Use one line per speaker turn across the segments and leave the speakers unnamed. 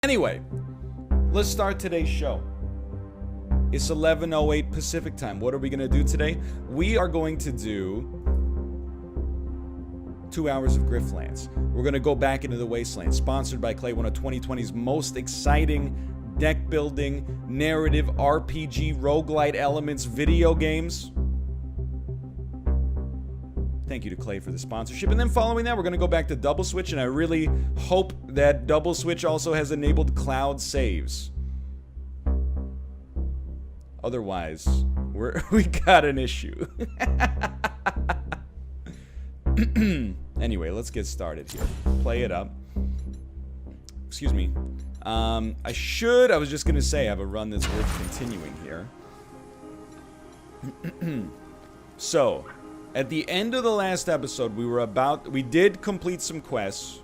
Anyway, let's start today's show. It's 11:08 Pacific time. What are we going to do today? We are going to do 2 hours of Griftlands. We're going to go back into the Wasteland, sponsored by Clay, one of 2020's most exciting deck building, narrative, RPG, roguelite elements video games. Thank you to Clay for the sponsorship. And then following that, we're going to go back to Double Switch, and I really hope that Double Switch also has enabled cloud saves. Otherwise, we got an issue. Anyway, let's get started here. Play it up. Excuse me. I was just going to say, I have a run that's worth continuing here. So, at the end of the last episode, we did complete some quests.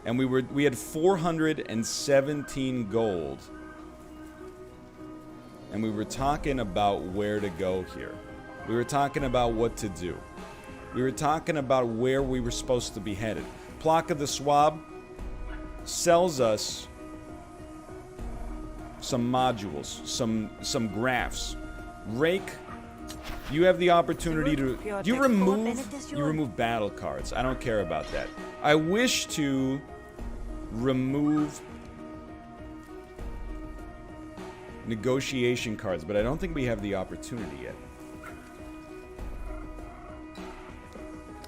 And we had 417 gold. And we were talking about where to go here. We were talking about what to do. We were talking about where we were supposed to be headed. Plaka the Swab sells us some modules, some graphs. Rake, you have the opportunity to... You remove battle cards. I don't care about that. I wish to remove negotiation cards, but I don't think we have the opportunity yet.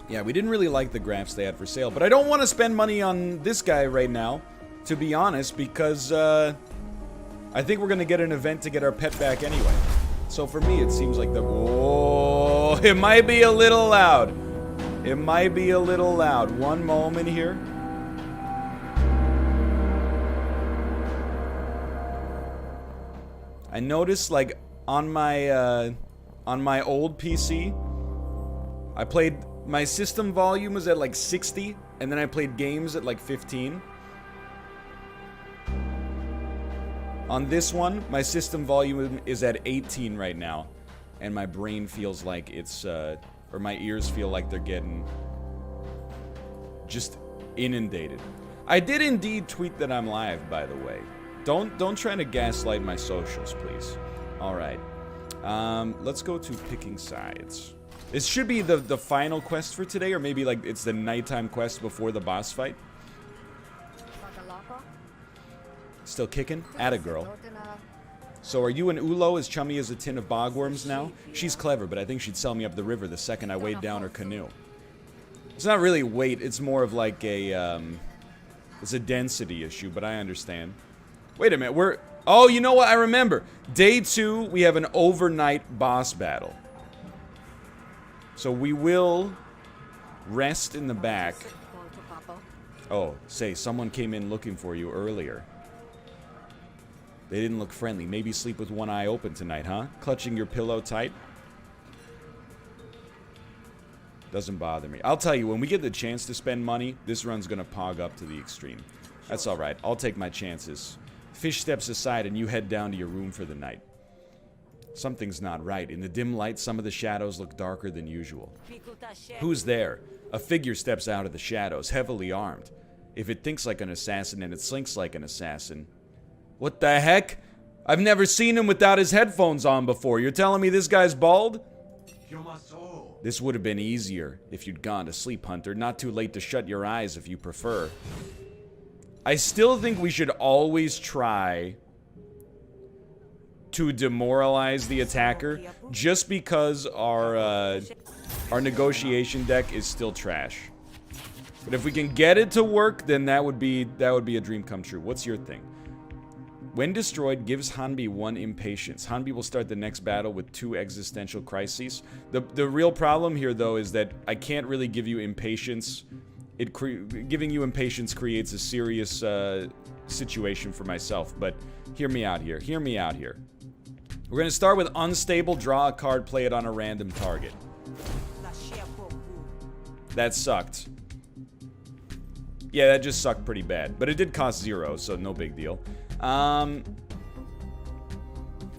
Yeah, we didn't really like the graphs they had for sale, but I don't want to spend money on this guy right now, to be honest, because I think we're going to get an event to get our pet back anyway. So for me, it seems like whoa, it might be a little loud. It might be a little loud. One moment here. I noticed, like, on my old PC, my system volume was at like 60, and then I played games at like 15. On this one, my system volume is at 18 right now, and my brain feels like it's, or my ears feel like they're getting just inundated. I did indeed tweet that I'm live, by the way. Don't try to gaslight my socials, please. All right. Let's go to picking sides. This should be the final quest for today, or maybe like it's the nighttime quest before the boss fight. Still kicking? Atta girl. So are you and Ulo as chummy as a tin of bogworms now? She's clever, but I think she'd sell me up the river the second I weighed down her canoe. It's not really weight, it's more of like a, it's a density issue, but I understand. Wait a minute, oh, you know what? I remember. Day 2, we have an overnight boss battle. So we will rest in the back. Oh, say, someone came in looking for you earlier. They didn't look friendly. Maybe sleep with one eye open tonight, huh? Clutching your pillow tight? Doesn't bother me. I'll tell you, when we get the chance to spend money, this run's gonna pog up to the extreme. That's alright. I'll take my chances. Fish steps aside and you head down to your room for the night. Something's not right. In the dim light, some of the shadows look darker than usual. Who's there? A figure steps out of the shadows, heavily armed. If it thinks like an assassin, then it slinks like an assassin. What the heck? I've never seen him without his headphones on before. You're telling me this guy's bald? This would have been easier if you'd gone to sleep, Hunter. Not too late to shut your eyes if you prefer. I still think we should always try to demoralize the attacker, just because our negotiation deck is still trash. But if we can get it to work, then that would be a dream come true. What's your thing? When destroyed, gives Hanbi 1 impatience. Hanbi will start the next battle with 2 existential crises. The real problem here, though, is that I can't really give you impatience. Giving you impatience creates a serious situation for myself. But hear me out here. Hear me out here. We're going to start with unstable, draw a card, play it on a random target. That sucked. Yeah, that just sucked pretty bad. But it did cost 0, so no big deal. I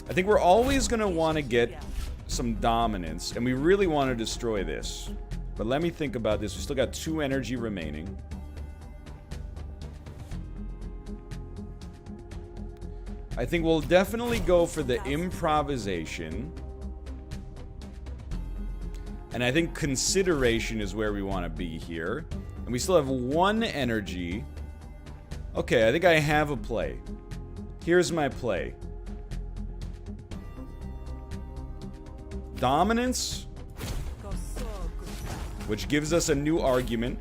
think we're always going to want to get some dominance, and we really want to destroy this. But let me think about this. We still got 2 energy remaining. I think we'll definitely go for the improvisation. And I think consideration is where we want to be here. And we still have 1 energy. Okay, I think I have a play. Here's my play. Dominance, which gives us a new argument.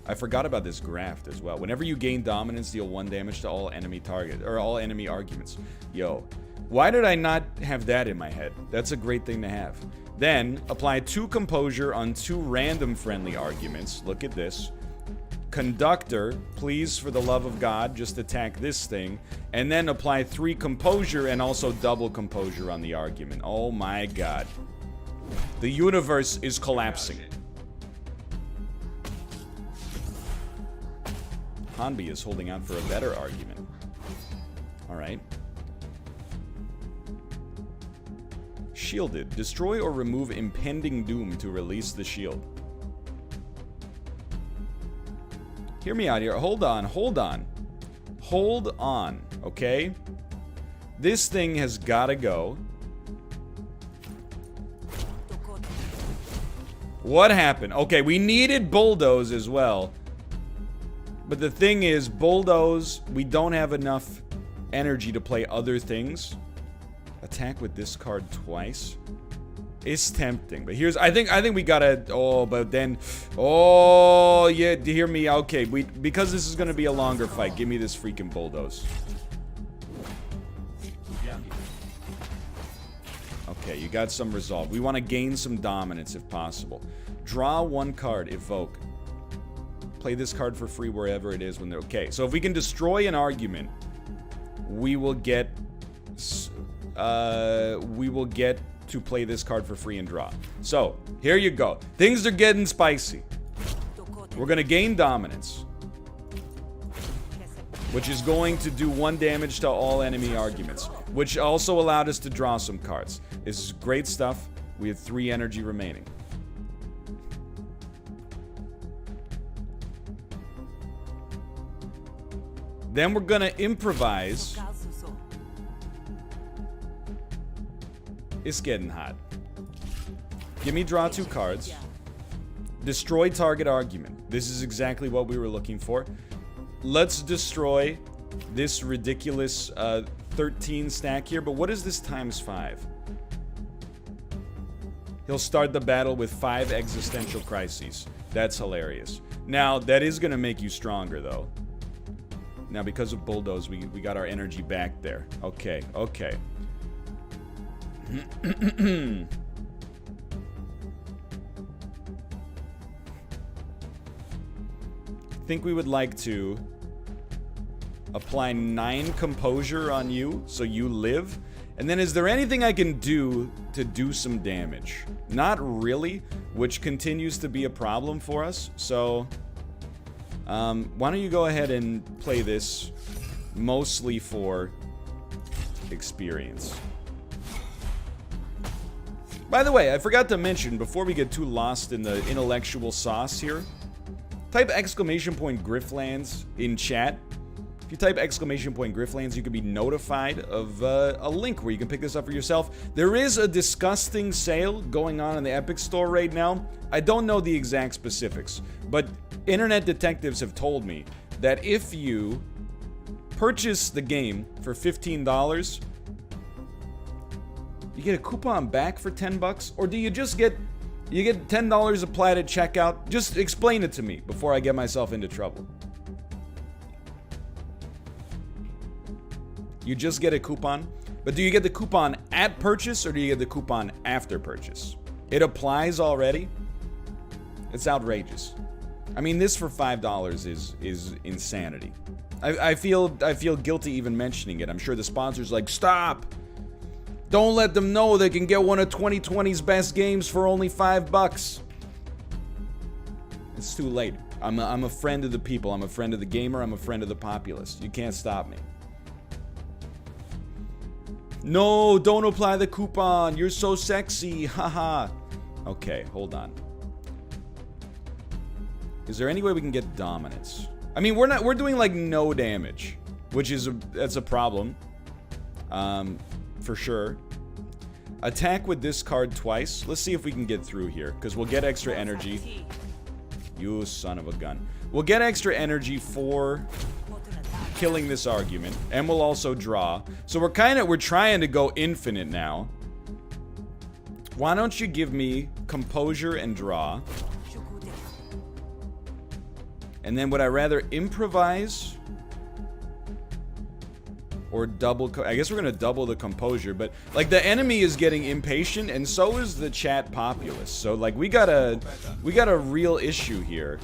I forgot about this graft as well. Whenever you gain dominance, deal 1 damage to all enemy target or all enemy arguments. Yo, why did I not have that in my head? That's a great thing to have. Then apply 2 composure on 2 random friendly arguments. Look at this. Conductor, please, for the love of God, just attack this thing. And then apply 3 composure and also double composure on the argument. Oh my god. The universe is collapsing. Hanbi is holding out for a better argument. Alright. Shielded. Destroy or remove impending doom to release the shield. Hear me out here. Hold on, hold on. Hold on, okay? This thing has gotta go. What happened? Okay, we needed bulldoze as well. But the thing is, bulldoze, we don't have enough energy to play other things. Attack with this card twice. It's tempting, but here's I think we gotta but then yeah, hear me. Okay, because this is gonna be a longer fight, give me this freaking bulldoze. Okay, you got some resolve. We want to gain some dominance if possible. Draw 1 card, evoke. Play this card for free wherever it is when they're okay. So if we can destroy an argument, we will get to play this card for free and draw. So, here you go. Things are getting spicy. We're gonna gain dominance, which is going to do 1 damage to all enemy arguments, which also allowed us to draw some cards. This is great stuff. We have 3 energy remaining. Then we're gonna improvise. It's getting hot. Give me draw 2 cards. Destroy target argument. This is exactly what we were looking for. Let's destroy this ridiculous 13 stack here. But what is this times 5? He'll start the battle with 5 existential crises. That's hilarious. Now, that is going to make you stronger, though. Now, because of bulldoze, we got our energy back there. Okay, okay. I think we would like to apply 9 composure on you so you live. And then is there anything I can do to do some damage? Not really, which continues to be a problem for us. So why don't you go ahead and play this mostly for experience. By the way, I forgot to mention, before we get too lost in the intellectual sauce here, type !Griftlands in chat. If you type !Griftlands, you can be notified of a link where you can pick this up for yourself. There is a disgusting sale going on in the Epic Store right now. I don't know the exact specifics, but internet detectives have told me that if you purchase the game for $15, you get a coupon back for $10, or do you just get $10 applied at checkout? Just explain it to me before I get myself into trouble. You just get a coupon, but do you get the coupon at purchase or do you get the coupon after purchase? It applies already. It's outrageous. I mean, this for $5 is insanity. I feel guilty even mentioning it. I'm sure the sponsor's like, stop. Don't let them know they can get one of 2020's best games for only $5. It's too late. I'm a friend of the people. I'm a friend of the gamer. I'm a friend of the populace. You can't stop me. No, don't apply the coupon. You're so sexy. Haha. Okay, hold on. Is there any way we can get dominance? I mean, we're doing like no damage, which is that's a problem. For sure. Attack with this card twice. Let's see if we can get through here, because we'll get extra energy. You son of a gun. We'll get extra energy for killing this argument, and we'll also draw. So we're trying to go infinite now. Why don't you give me composure and draw? And then would I rather improvise or double? I guess we're gonna double the composure, but like the enemy is getting impatient, and so is the chat populace. So like we got a real issue here,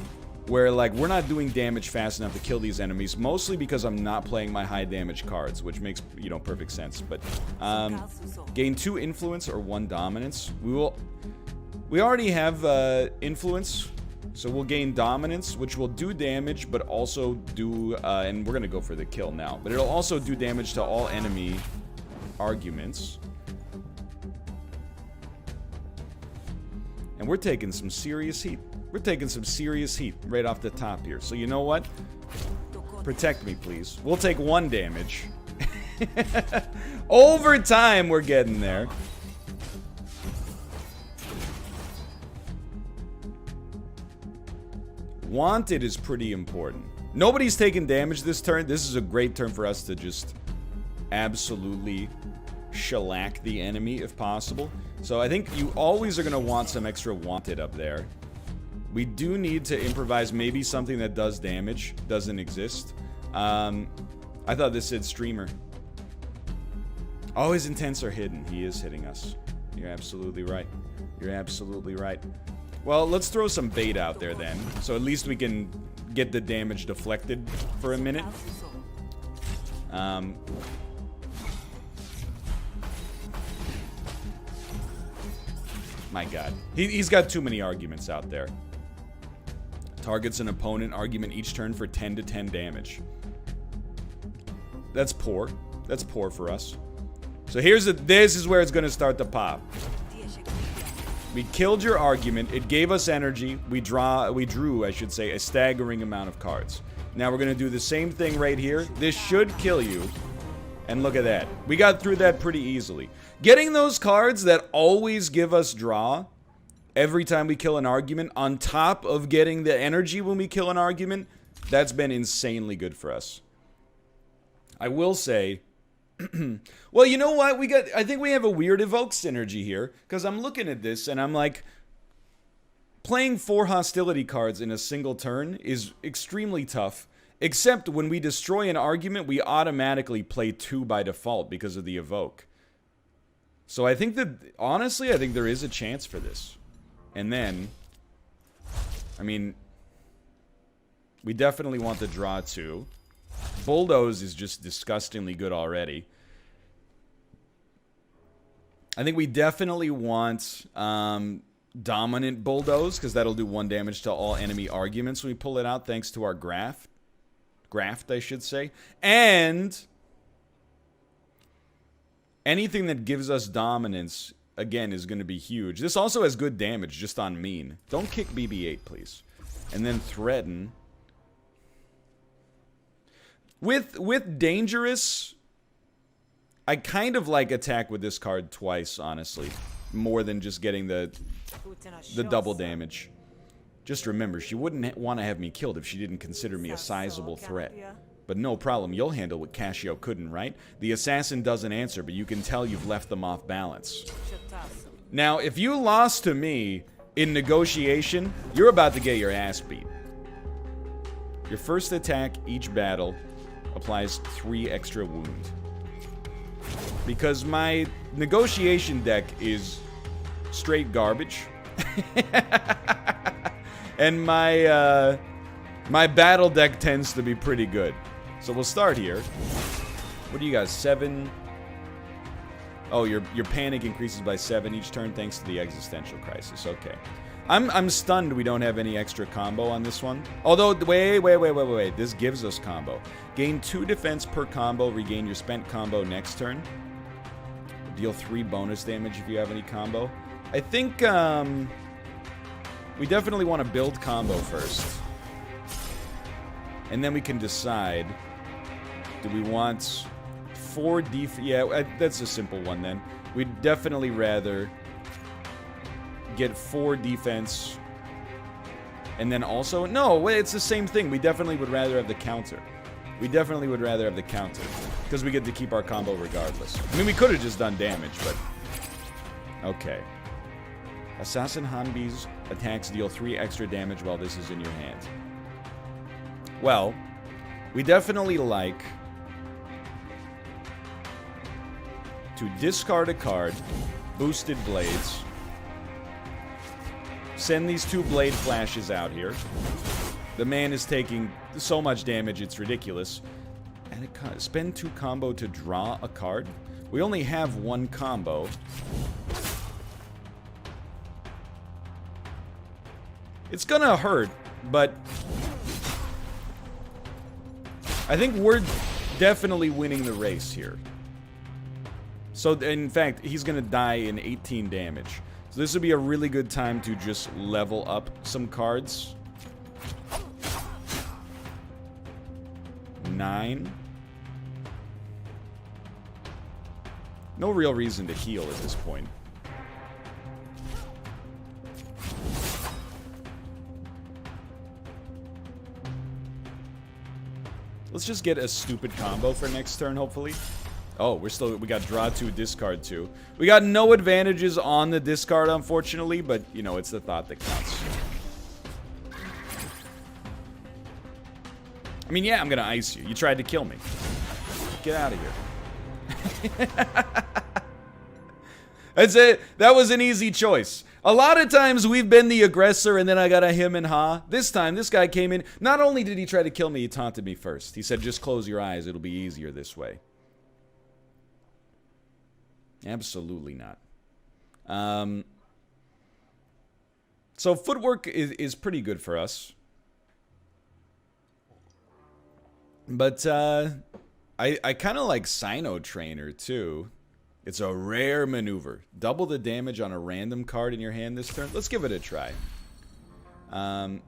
where like we're not doing damage fast enough to kill these enemies, mostly because I'm not playing my high damage cards, which makes, you know, perfect sense. But gain 2 influence or 1 dominance. We already have influence. So we'll gain dominance, which will do damage, but also do, and we're gonna go for the kill now, but it'll also do damage to all enemy arguments. And we're taking some serious heat. We're taking some serious heat right off the top here. So you know what? Protect me, please. We'll take 1 damage. Over time, we're getting there. Wanted is pretty important. Nobody's taking damage this turn. This is a great turn for us to just absolutely shellac the enemy if possible. So I think you always are going to want some extra wanted up there. We do need to improvise maybe something that does damage. Doesn't exist. I thought this said streamer. Oh, his intents are hidden. He is hitting us. You're absolutely right. You're absolutely right. Well, let's throw some bait out there then, so at least we can get the damage deflected for a minute. My god. He's got too many arguments out there. Targets an opponent argument each turn for 10 to 10 damage. That's poor. That's poor for us. So this is where it's going to start to pop. We killed your argument. It gave us energy. We drew, I should say, a staggering amount of cards. Now we're going to do the same thing right here. This should kill you. And look at that. We got through that pretty easily. Getting those cards that always give us draw every time we kill an argument, on top of getting the energy when we kill an argument, that's been insanely good for us. I will say... Well, you know what? I think we have a weird evoke synergy here, because I'm looking at this and I'm like, playing 4 hostility cards in a single turn is extremely tough, except when we destroy an argument, we automatically play 2 by default because of the evoke. So I think that, honestly, I think there is a chance for this. And then, I mean, we definitely want the draw 2. Bulldoze is just disgustingly good already. I think we definitely want dominant Bulldoze, because that'll do 1 damage to all enemy arguments when we pull it out, thanks to our graft, I should say. And anything that gives us dominance, again, is going to be huge. This also has good damage just on mean. Don't kick BB-8, please. And then threaten. With dangerous, I kind of like attack with this card twice, honestly, more than just getting the double damage. Just remember, she wouldn't want to have me killed if she didn't consider me a sizable threat. But no problem, you'll handle what Cassio couldn't, right? The assassin doesn't answer, but you can tell you've left them off balance. Now, if you lost to me in negotiation, you're about to get your ass beat. Your first attack each battle applies 3 extra wound. Because my negotiation deck is straight garbage. And my battle deck tends to be pretty good. So we'll start here. What do you guys, 7? Oh, your panic increases by 7 each turn thanks to the existential crisis. Okay. I'm stunned we don't have any extra combo on this one. Although, wait. This gives us combo. Gain 2 defense per combo. Regain your spent combo next turn. Deal 3 bonus damage if you have any combo. I think we definitely want to build combo first. And then we can decide, do we want 4 yeah, that's a simple one then. We'd definitely rather get 4 defense. And then also, no, it's the same thing. We definitely would rather have the counter. We definitely would rather have the counter. Because we get to keep our combo regardless. I mean, we could have just done damage, but... Okay. Assassin Hanbi's attacks deal 3 extra damage while this is in your hand. Well, we definitely like to discard a card, boosted blades, send these 2 blade flashes out here. The man is taking so much damage, it's ridiculous. And spend 2 combo to draw a card. We only have 1 combo. It's gonna hurt, but I think we're definitely winning the race here. So, in fact, he's gonna die in 18 damage. So this would be a really good time to just level up some cards. 9. No real reason to heal at this point. Let's just get a stupid combo for next turn, hopefully. Oh, we got draw 2, discard 2. We got no advantages on the discard, unfortunately, but, you know, it's the thought that counts. I mean, yeah, I'm gonna ice you. You tried to kill me. Get out of here. That's it. That was an easy choice. A lot of times we've been the aggressor and then I got a him and ha. This time, this guy came in. Not only did he try to kill me, he taunted me first. He said, just close your eyes. It'll be easier this way. Absolutely not. So footwork is pretty good for us. But I kind of like Sino Trainer too. It's a rare maneuver. Double the damage on a random card in your hand this turn. Let's give it a try. And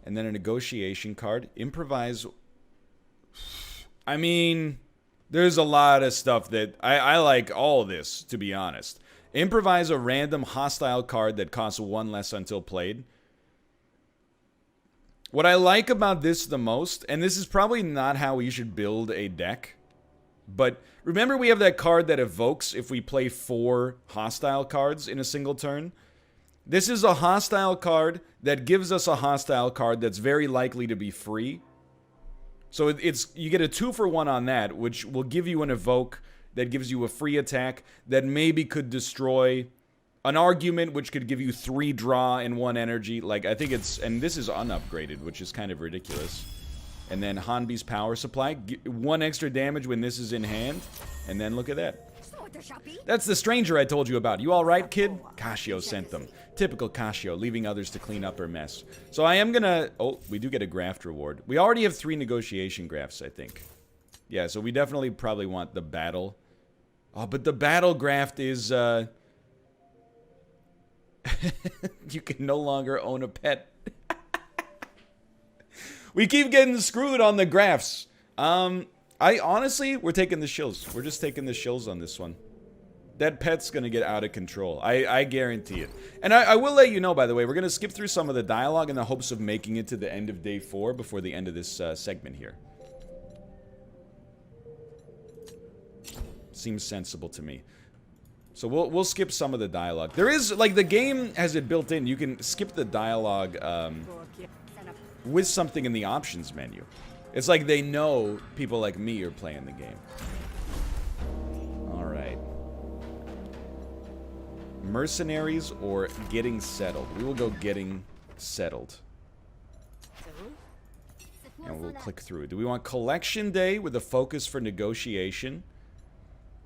then a negotiation card. Improvise. I mean, there's a lot of stuff that... I like all this, to be honest. Improvise a random hostile card that costs 1 less until played. What I like about this the most, and this is probably not how you should build a deck, but remember we have that card that evokes if we play 4 hostile cards in a single turn? This is a hostile card that gives us a hostile card that's very likely to be free. So it's you get a 2-for-1 on that, which will give you an evoke that gives you a free attack that maybe could destroy an argument, which could give you 3 draw and 1 energy. Like, I think it's... And this is unupgraded, which is kind of ridiculous. And then Hanbi's power supply. 1 extra damage when this is in hand. And then look at that. That's the stranger I told you about. You alright, kid? Cassio sent them. Typical Cassio, leaving others to clean up her mess. So I am gonna... Oh, we do get a graft reward. We already have 3 negotiation grafts, I think. Yeah, so we definitely probably want the battle. Oh, but the battle graft is... You can no longer own a pet. We keep getting screwed on the graphs. Honestly, we're taking the shills. We're just taking the shills on this one. That pet's gonna get out of control. I guarantee it. And I will let you know, by the way, we're gonna skip through some of the dialogue in the hopes of making it to the end of day 4 before the end of this segment here. Seems sensible to me. So we'll skip some of the dialogue. There is, like, the game has it built in. You can skip the dialogue with something in the options menu. It's like they know people like me are playing the game. Alright. Mercenaries or getting settled? We will go getting settled. And we'll click through. Do we want collection day with a focus for negotiation?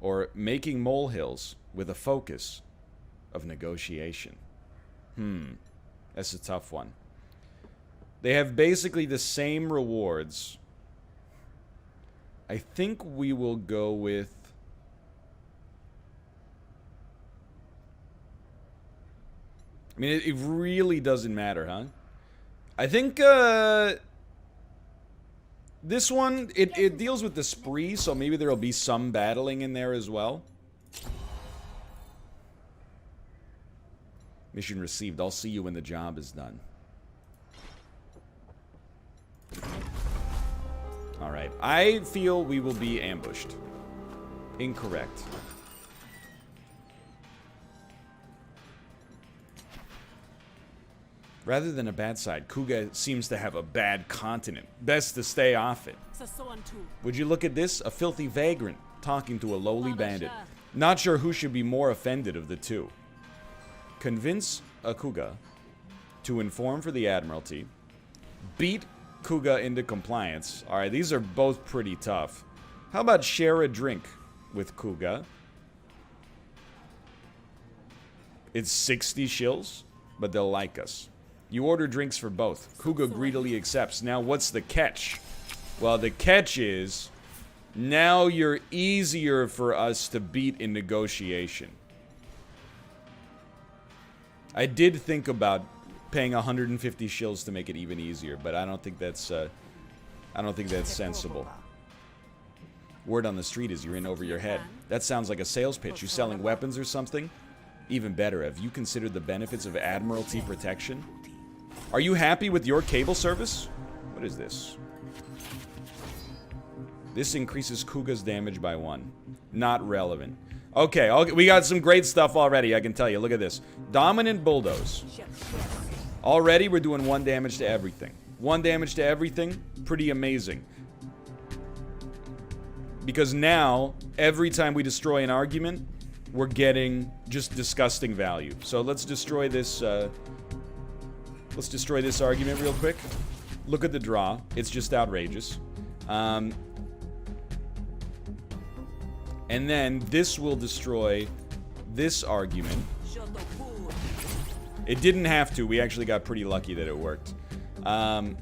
Or making molehills with a focus of negotiation? That's a tough one. They have basically the same rewards. I think we will go with... I mean, it really doesn't matter, huh? I think, This one, it deals with the spree, so maybe there'll be some battling in there as well. Mission received. I'll see you when the job is done. Alright. I feel we will be ambushed. Incorrect. Rather than a bad side, Kuga seems to have a bad continent. Best to stay off it. Would you look at this? A filthy vagrant talking to a lowly bandit. Not sure who should be more offended of the two. Convince a Kuga to inform for the Admiralty. Beat Kuga into compliance. Alright, these are both pretty tough. How about share a drink with Kuga? It's 60 shills, but they'll like us. You order drinks for both. Kuga greedily accepts. Now, what's the catch? Well, the catch is, now you're easier for us to beat in negotiation. I did think about paying 150 shills to make it even easier, but I don't think that's sensible. Word on the street is you're in over your head. That sounds like a sales pitch. You selling weapons or something? Even better, have you considered the benefits of Admiralty protection? Are you happy with your cable service? What is this? This increases Kuga's damage by 1. Not relevant. Okay, we got some great stuff already, I can tell you. Look at this. Dominant bulldoze. Already, we're doing 1 damage to everything. 1 damage to everything, pretty amazing. Because now, every time we destroy an argument, we're getting just disgusting value. So let's destroy this, let's destroy this argument real quick. Look at the draw. It's just outrageous. And then this will destroy this argument. It didn't have to. We actually got pretty lucky that it worked. And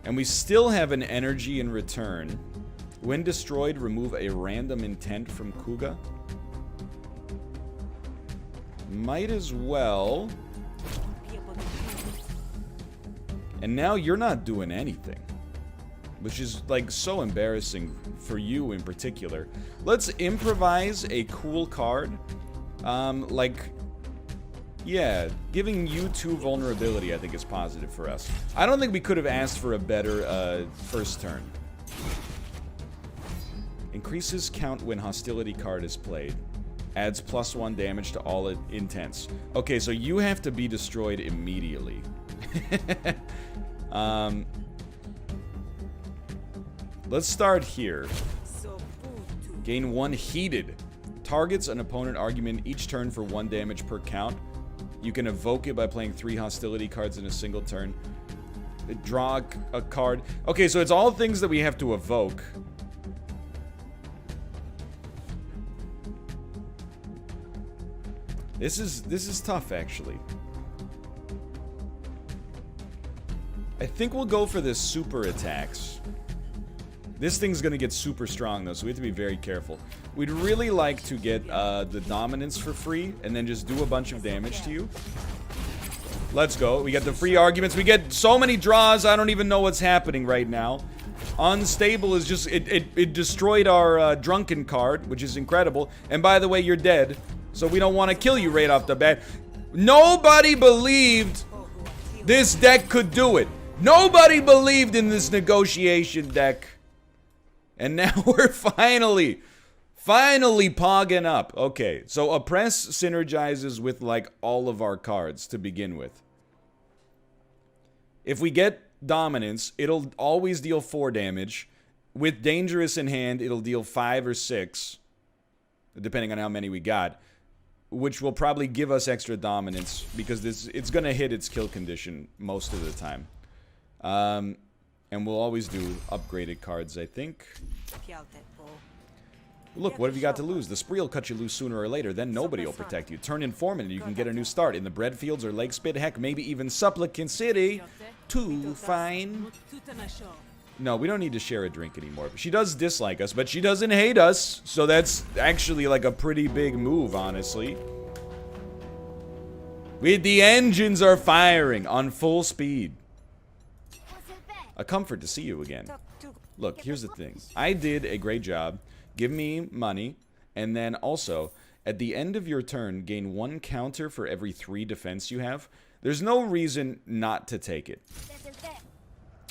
we still have an energy in return. When destroyed, remove a random intent from Kuga. Might as well. And now you're not doing anything. Which is, like, so embarrassing for you in particular. Let's improvise a cool card. Yeah, giving you 2 vulnerability I think is positive for us. I don't think we could have asked for a better, first turn. Increases count when hostility card is played. Adds +1 damage to all intents. Okay, so you have to be destroyed immediately. Let's start here. Gain 1 heated. Targets an opponent argument each turn for 1 damage per count. You can evoke it by playing 3 hostility cards in a single turn. Draw a card. Okay, so it's all things that we have to evoke. This is tough, actually. I think we'll go for the super attacks. This thing's gonna get super strong, though, so we have to be very careful. We'd really like to get the dominance for free, and then just do a bunch of damage to you. Let's go. We get the free arguments. We get so many draws, I don't even know what's happening right now. Unstable is just... It destroyed our drunken card, which is incredible. And by the way, you're dead, so we don't want to kill you right off the bat. Nobody believed this deck could do it. Nobody believed in this negotiation deck. And now we're finally pogging up. Okay, so Oppress synergizes with, like, all of our cards to begin with. If we get Dominance, it'll always deal 4 damage. With Dangerous in hand, it'll deal 5 or 6, depending on how many we got, which will probably give us extra Dominance, because it's going to hit its kill condition most of the time. And we'll always do upgraded cards, I think. Look, what have you got to lose? The spree will cut you loose sooner or later, then nobody will protect you. Turn Informant and you can get a new start in the Breadfields or Lake Spit, heck, maybe even Supplicant City. Too fine. No, we don't need to share a drink anymore. She does dislike us, but she doesn't hate us, so that's actually like a pretty big move, honestly. The engines are firing on full speed. A comfort to see you again. Look, here's the thing. I did a great job. Give me money, and then also, at the end of your turn, gain 1 counter for every 3 defense you have. There's no reason not to take it.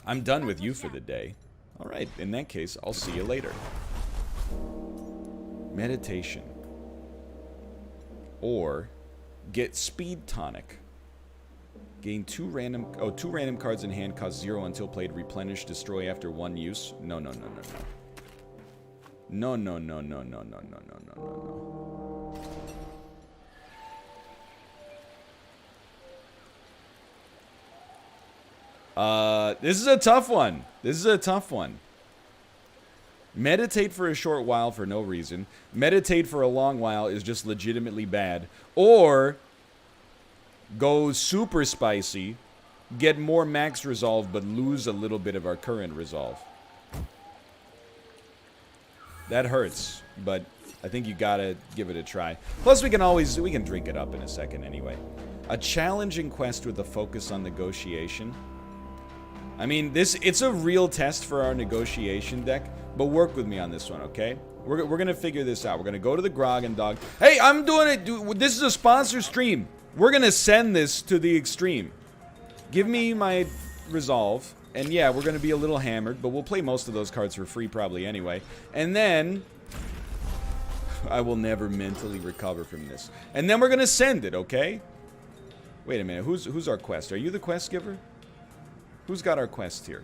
I'm done with you for the day. Alright, in that case, I'll see you later. Meditation. Or, get Speed Tonic. Gain 2 random cards in hand, cost 0 until played, replenish, destroy after 1 use. No, no, no, no, no. No, no, no, no, no, no, no, no, no, no, no. This is a tough one. This is a tough one. Meditate for a short while for no reason. Meditate for a long while is just legitimately bad. Or go super spicy, get more max resolve, but lose a little bit of our current resolve. That hurts, but I think you gotta give it a try. Plus, we can drink it up in a second anyway. A challenging quest with a focus on negotiation. I mean, it's a real test for our negotiation deck, but work with me on this one, okay? We're gonna figure this out. We're gonna go to the Grog and Dog. Hey, I'm doing it! This is a sponsor stream. We're gonna send this to the extreme. Give me my resolve. And yeah, we're going to be a little hammered, but we'll play most of those cards for free probably anyway. And then I will never mentally recover from this. And then we're going to send it, okay? Wait a minute. Who's our quest? Are you the quest giver? Who's got our quest here?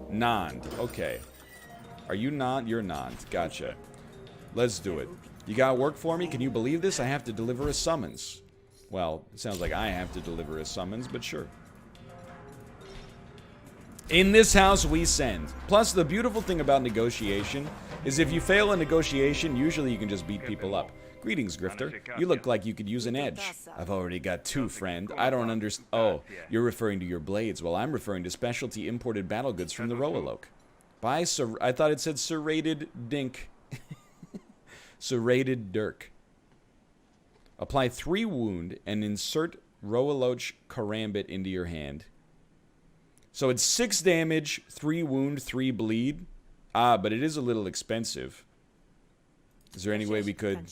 Nond. Okay. Are you Nond? You're Nond. Gotcha. Let's do it. You got work for me? Can you believe this? I have to deliver a summons. Well, it sounds like I have to deliver a summons, but sure. In this house, we send. Plus, the beautiful thing about negotiation is if you fail a negotiation, usually you can just beat people up. Greetings, Grifter. You look like you could use an edge. I've already got 2, friend. I don't understand. Oh, you're referring to your blades. Well, I'm referring to specialty imported battle goods from the Roaloke. I thought it said serrated dink. Serrated dirk. Apply 3 wound and insert Roaloche Karambit into your hand. So it's 6 damage, 3 wound, 3 bleed. Ah, but it is a little expensive. Is there any way we could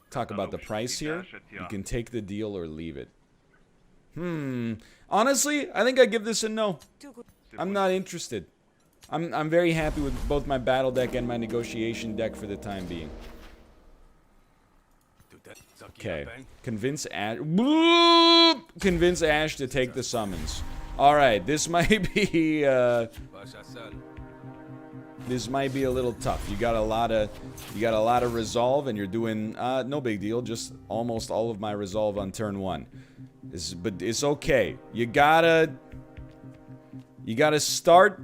talk about the price here? You can take the deal or leave it. Honestly, I think I give this a no. I'm not interested. I'm very happy with both my battle deck and my negotiation deck for the time being. Okay. Convince Ash to take the summons. Alright, this might be a little tough. You got a lot of resolve and you're doing no big deal, just almost all of my resolve on turn 1. But it's okay. You gotta start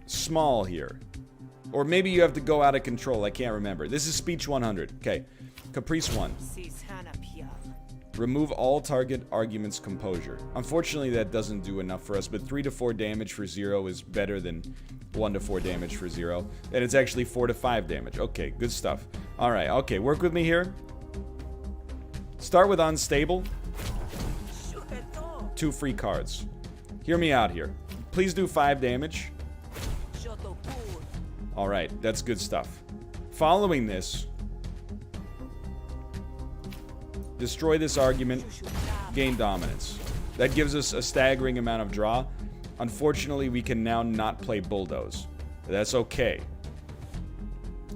small here. Or maybe you have to go out of control. I can't remember. This is speech 100. Okay. Caprice 1. Remove all target arguments composure. Unfortunately, that doesn't do enough for us, but 3 to 4 damage for 0 is better than 1 to 4 damage for 0. And it's actually 4 to 5 damage. Okay, good stuff. Alright, okay, work with me here. Start with unstable. 2 free cards. Hear me out here. Please do 5 damage. Alright, that's good stuff. Following this, destroy this argument, gain dominance. That gives us a staggering amount of draw. Unfortunately, we can now not play Bulldoze. That's okay.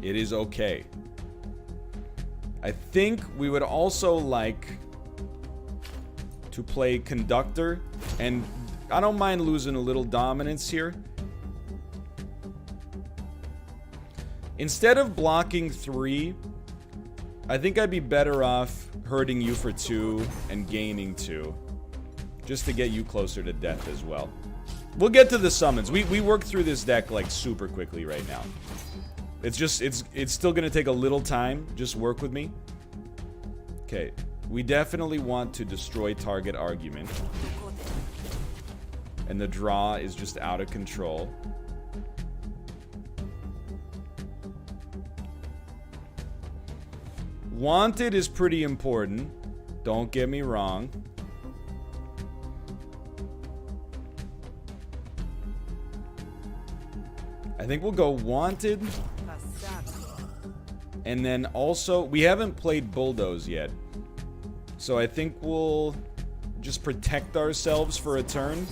It is okay. I think we would also like to play Conductor, and I don't mind losing a little dominance here. Instead of blocking 3, I think I'd be better off hurting you for 2 and gaining 2. Just to get you closer to death as well. We'll get to the summons. We work through this deck like super quickly right now. It's still gonna take a little time. Just work with me. Okay. We definitely want to destroy target argument. And the draw is just out of control. Wanted is pretty important. Don't get me wrong. I think we'll go wanted. And then also, we haven't played bulldoze yet. So I think we'll just protect ourselves for a turn.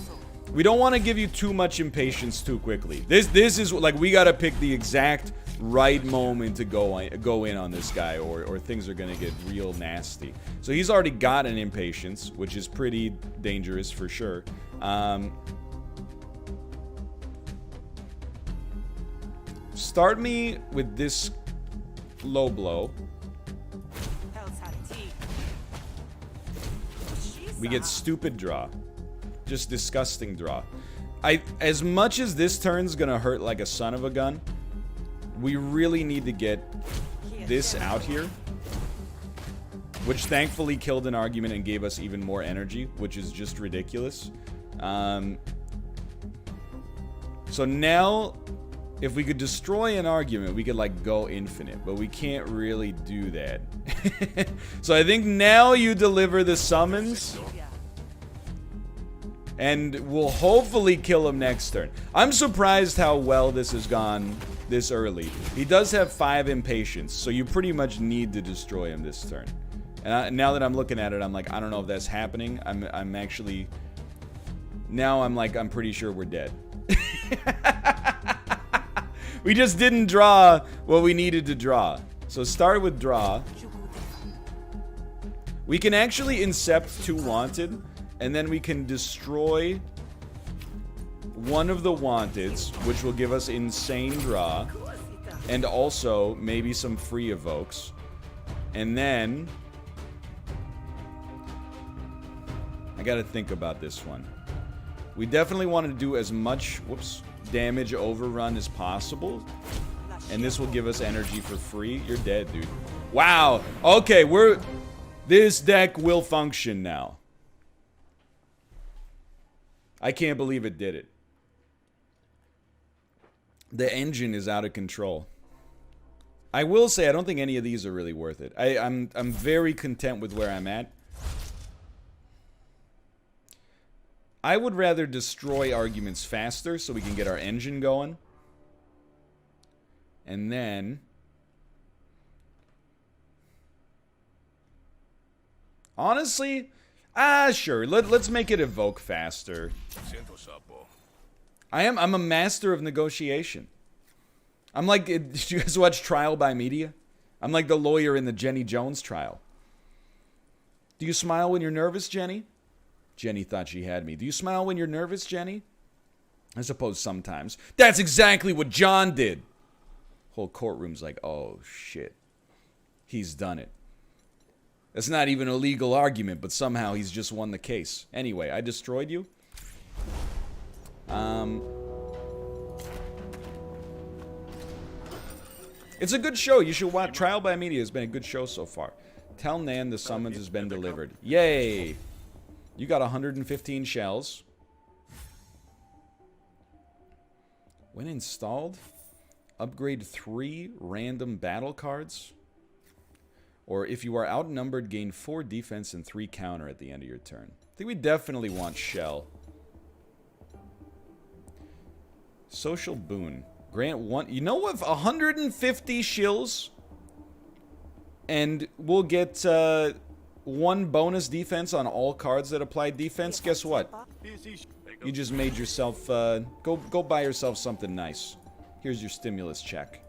We don't want to give you too much impatience too quickly. This is like, we gotta pick the exact right moment to go in on this guy, or things are gonna get real nasty. So he's already got an impatience, which is pretty dangerous for sure. Start me with this low blow. We get stupid draw. Just disgusting draw. As much as this turn's gonna hurt like a son of a gun, we really need to get this out here. Which thankfully killed an argument and gave us even more energy, which is just ridiculous. So now, if we could destroy an argument, we could like go infinite, but we can't really do that. So I think now you deliver the summons, and we'll hopefully kill him next turn. I'm surprised how well this has gone this early. He does have 5 impatience, so you pretty much need to destroy him this turn. And now that I'm looking at it, I'm like, I don't know if that's happening. I'm actually... Now I'm like, I'm pretty sure we're dead. We just didn't draw what we needed to draw. So start with draw. We can actually incept 2 wanted, and then we can destroy one of the wanteds, which will give us insane draw, and also maybe some free evokes. And then I gotta think about this one. We definitely want to do as much damage overrun as possible, and this will give us energy for free. You're dead, dude. Wow. Okay, this deck will function now. I can't believe it did it. The engine is out of control. I will say I don't think any of these are really worth it. I'm very content with where I'm at. I would rather destroy arguments faster so we can get our engine going. And then... honestly, sure. Let's make it evoke faster. I'm a master of negotiation. I'm like, did you guys watch Trial by Media? I'm like the lawyer in the Jenny Jones trial. Do you smile when you're nervous, Jenny? Jenny thought she had me. Do you smile when you're nervous, Jenny? I suppose sometimes. That's exactly what John did. Whole courtroom's like, oh shit. He's done it. That's not even a legal argument, but somehow he's just won the case. Anyway, I destroyed you. It's a good show. You should watch. Trial by Media has been a good show so far. Tell Nan the summons has been delivered. Yay! You got 115 shells. When installed, upgrade 3 random battle cards. Or if you are outnumbered, gain 4 defense and 3 counter at the end of your turn. I think we definitely want shell. Social boon. Grant 1. You know what? 150 shills. And we'll get 1 bonus defense on all cards that apply defense. Guess what? You just made yourself, go buy yourself something nice. Here's your stimulus check.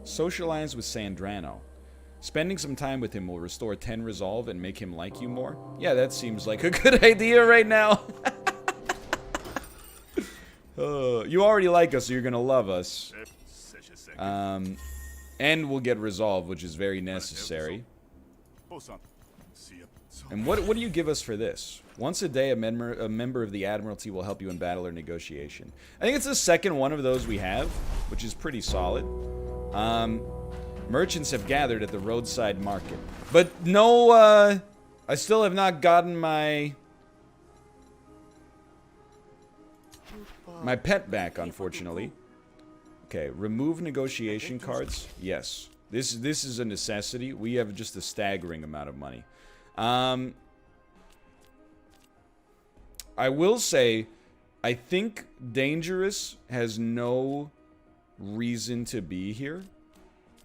Socialize with Sandrano. Spending some time with him will restore 10 resolve and make him like you more. Yeah, that seems like a good idea right now. You already like us, so you're gonna love us. And we'll get resolve, which is very necessary. And what do you give us for this? Once a day, a member of the Admiralty will help you in battle or negotiation. I think it's the second one of those we have, which is pretty solid. Merchants have gathered at the roadside market. But no, I still have not gotten my pet back, unfortunately. Okay, remove negotiation cards. Yes. This is a necessity. We have just a staggering amount of money. I will say, I think Dangerous has no reason to be here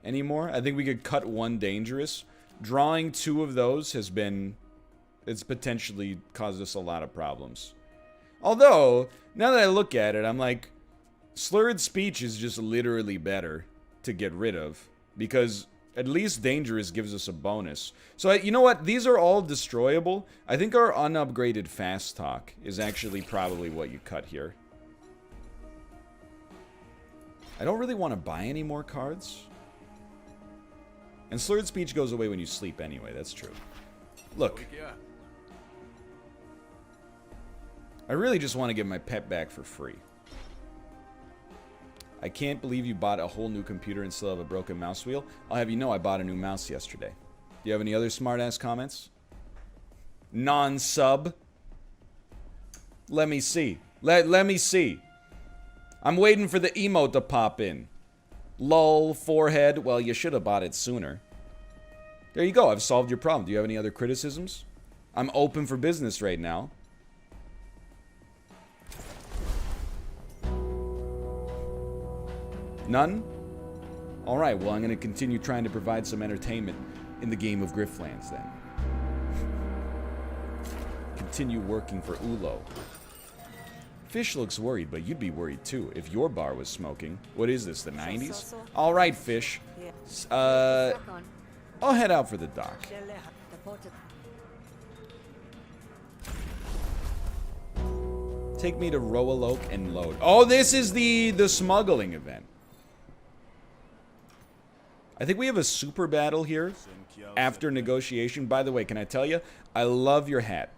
anymore. I think we could cut one Dangerous. Drawing 2 of those has been... It's potentially caused us a lot of problems. Although, now that I look at it, I'm like... Slurred Speech is just literally better to get rid of. Because at least Dangerous gives us a bonus. So, you know what? These are all destroyable. I think our unupgraded Fast Talk is actually probably what you cut here. I don't really want to buy any more cards. And Slurred Speech goes away when you sleep anyway. That's true. Look. I really just want to get my pet back for free. I can't believe you bought a whole new computer and still have a broken mouse wheel. I'll have you know I bought a new mouse yesterday. Do you have any other smart-ass comments? Non-sub? Let me see. Let me see. I'm waiting for the emote to pop in. Lol, forehead. Well, you should have bought it sooner. There you go. I've solved your problem. Do you have any other criticisms? I'm open for business right now. None? Alright, well, I'm going to continue trying to provide some entertainment in the game of Griftlands, then. Continue working for Ulo. Fish looks worried, but you'd be worried too if your bar was smoking. What is this, the 90s? Alright, Fish. I'll head out for the dock. Take me to Roaloke and load. Oh, this is the smuggling event. I think we have a super battle here after negotiation. By the way, can I tell you, I love your hat.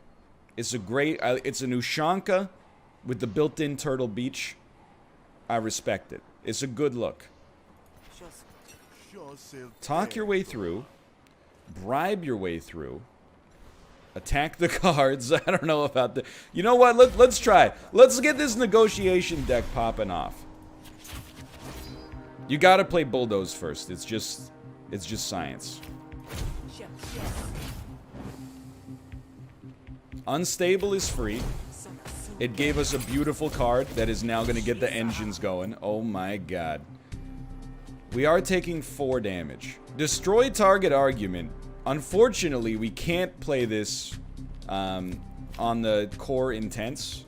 It's a great, it's an Ushanka with the built-in Turtle Beach. I respect it. It's a good look. Talk your way through. Bribe your way through. Attack the cards. I don't know about that. You know what? Let's try. Let's get this negotiation deck popping off. You gotta play Bulldoze first. It's just science. Unstable is free. It gave us a beautiful card that is now gonna get the engines going. Oh my god. We are taking 4 damage. Destroy target argument. Unfortunately, we can't play this on the core intense.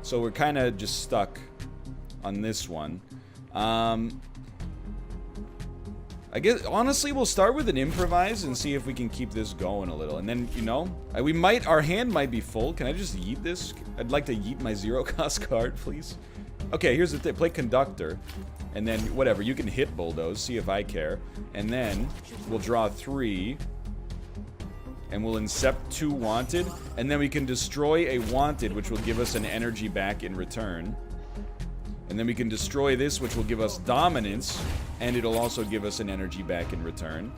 So we're kind of just stuck on this one. I guess, honestly, we'll start with an improvise and see if we can keep this going a little. And then, you know, our hand might be full. Can I just yeet this? I'd like to yeet my 0-cost card, please. Okay, here's the thing. Play Conductor. And then, whatever, you can hit Bulldoze, see if I care. And then, we'll draw 3. And we'll incept 2 Wanted. And then we can destroy a Wanted, which will give us an energy back in return. And then we can destroy this, which will give us Dominance. And it'll also give us an energy back in return.